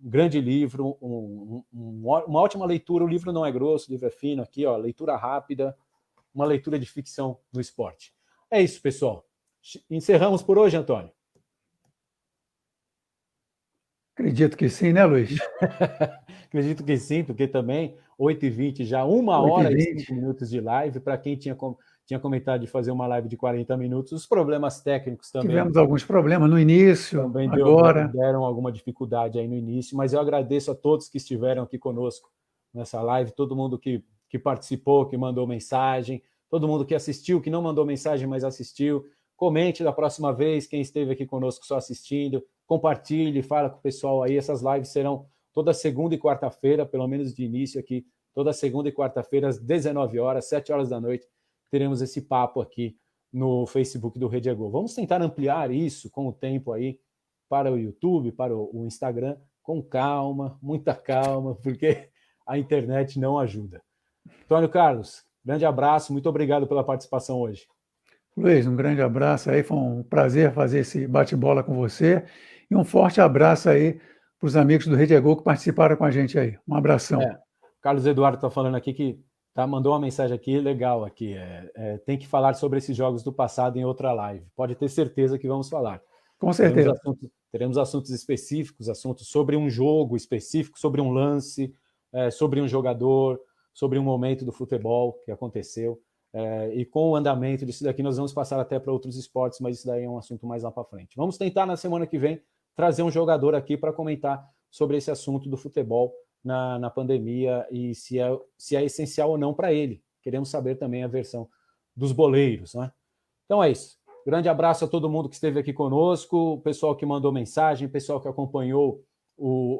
Um grande livro, uma ótima leitura. O livro não é grosso, o livro é fino aqui, ó, leitura rápida, uma leitura de ficção no esporte. É isso, pessoal. Encerramos por hoje, Antônio? Acredito que sim, né, Luiz? Acredito que sim, porque também 8h20, já 1h e 5 minutos de live. Para quem tinha comentado de fazer uma live de 40 minutos, os problemas técnicos também. Tivemos alguns problemas no início, também agora. Deram alguma dificuldade aí no início, mas eu agradeço a todos que estiveram aqui conosco nessa live, todo mundo que participou, que mandou mensagem, todo mundo que assistiu, que não mandou mensagem, mas assistiu. Comente da próxima vez, quem esteve aqui conosco só assistindo, compartilhe, fala com o pessoal aí. Essas lives serão toda segunda e quarta-feira, pelo menos de início aqui, toda segunda e quarta-feira, às 19h, 7h da noite, teremos esse papo aqui no Facebook do Rede Gol. Vamos tentar ampliar isso com o tempo aí para o YouTube, para o Instagram, com calma, muita calma, porque a internet não ajuda. Antônio Carlos, grande abraço, muito obrigado pela participação hoje. Luiz, um grande abraço aí, foi um prazer fazer esse bate-bola com você, e um forte abraço aí para os amigos do Rede Gol que participaram com a gente aí. Um abração. Carlos Eduardo está falando aqui que mandou uma mensagem aqui legal aqui. Tem que falar sobre esses jogos do passado em outra live. Pode ter certeza que vamos falar. Com certeza. Teremos assuntos específicos, assuntos sobre um jogo específico, sobre um lance, sobre um jogador, sobre um momento do futebol que aconteceu. E com o andamento disso daqui, nós vamos passar até para outros esportes, mas isso daí é um assunto mais lá para frente. Vamos tentar, na semana que vem, trazer um jogador aqui para comentar sobre esse assunto do futebol na pandemia e se é essencial ou não para ele. Queremos saber também a versão dos boleiros, né? Então é isso. Grande abraço a todo mundo que esteve aqui conosco, o pessoal que mandou mensagem, o pessoal que acompanhou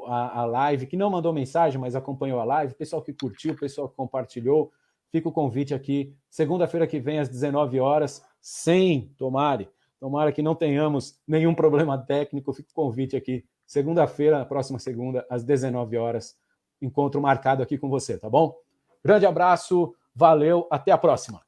a live, que não mandou mensagem, mas acompanhou a live, o pessoal que curtiu, o pessoal que compartilhou. Fica o convite aqui, segunda-feira que vem, às 19h, tomara que não tenhamos nenhum problema técnico, fica o convite aqui, segunda-feira, próxima segunda, às 19h, encontro marcado aqui com você, tá bom? Grande abraço, valeu, até a próxima.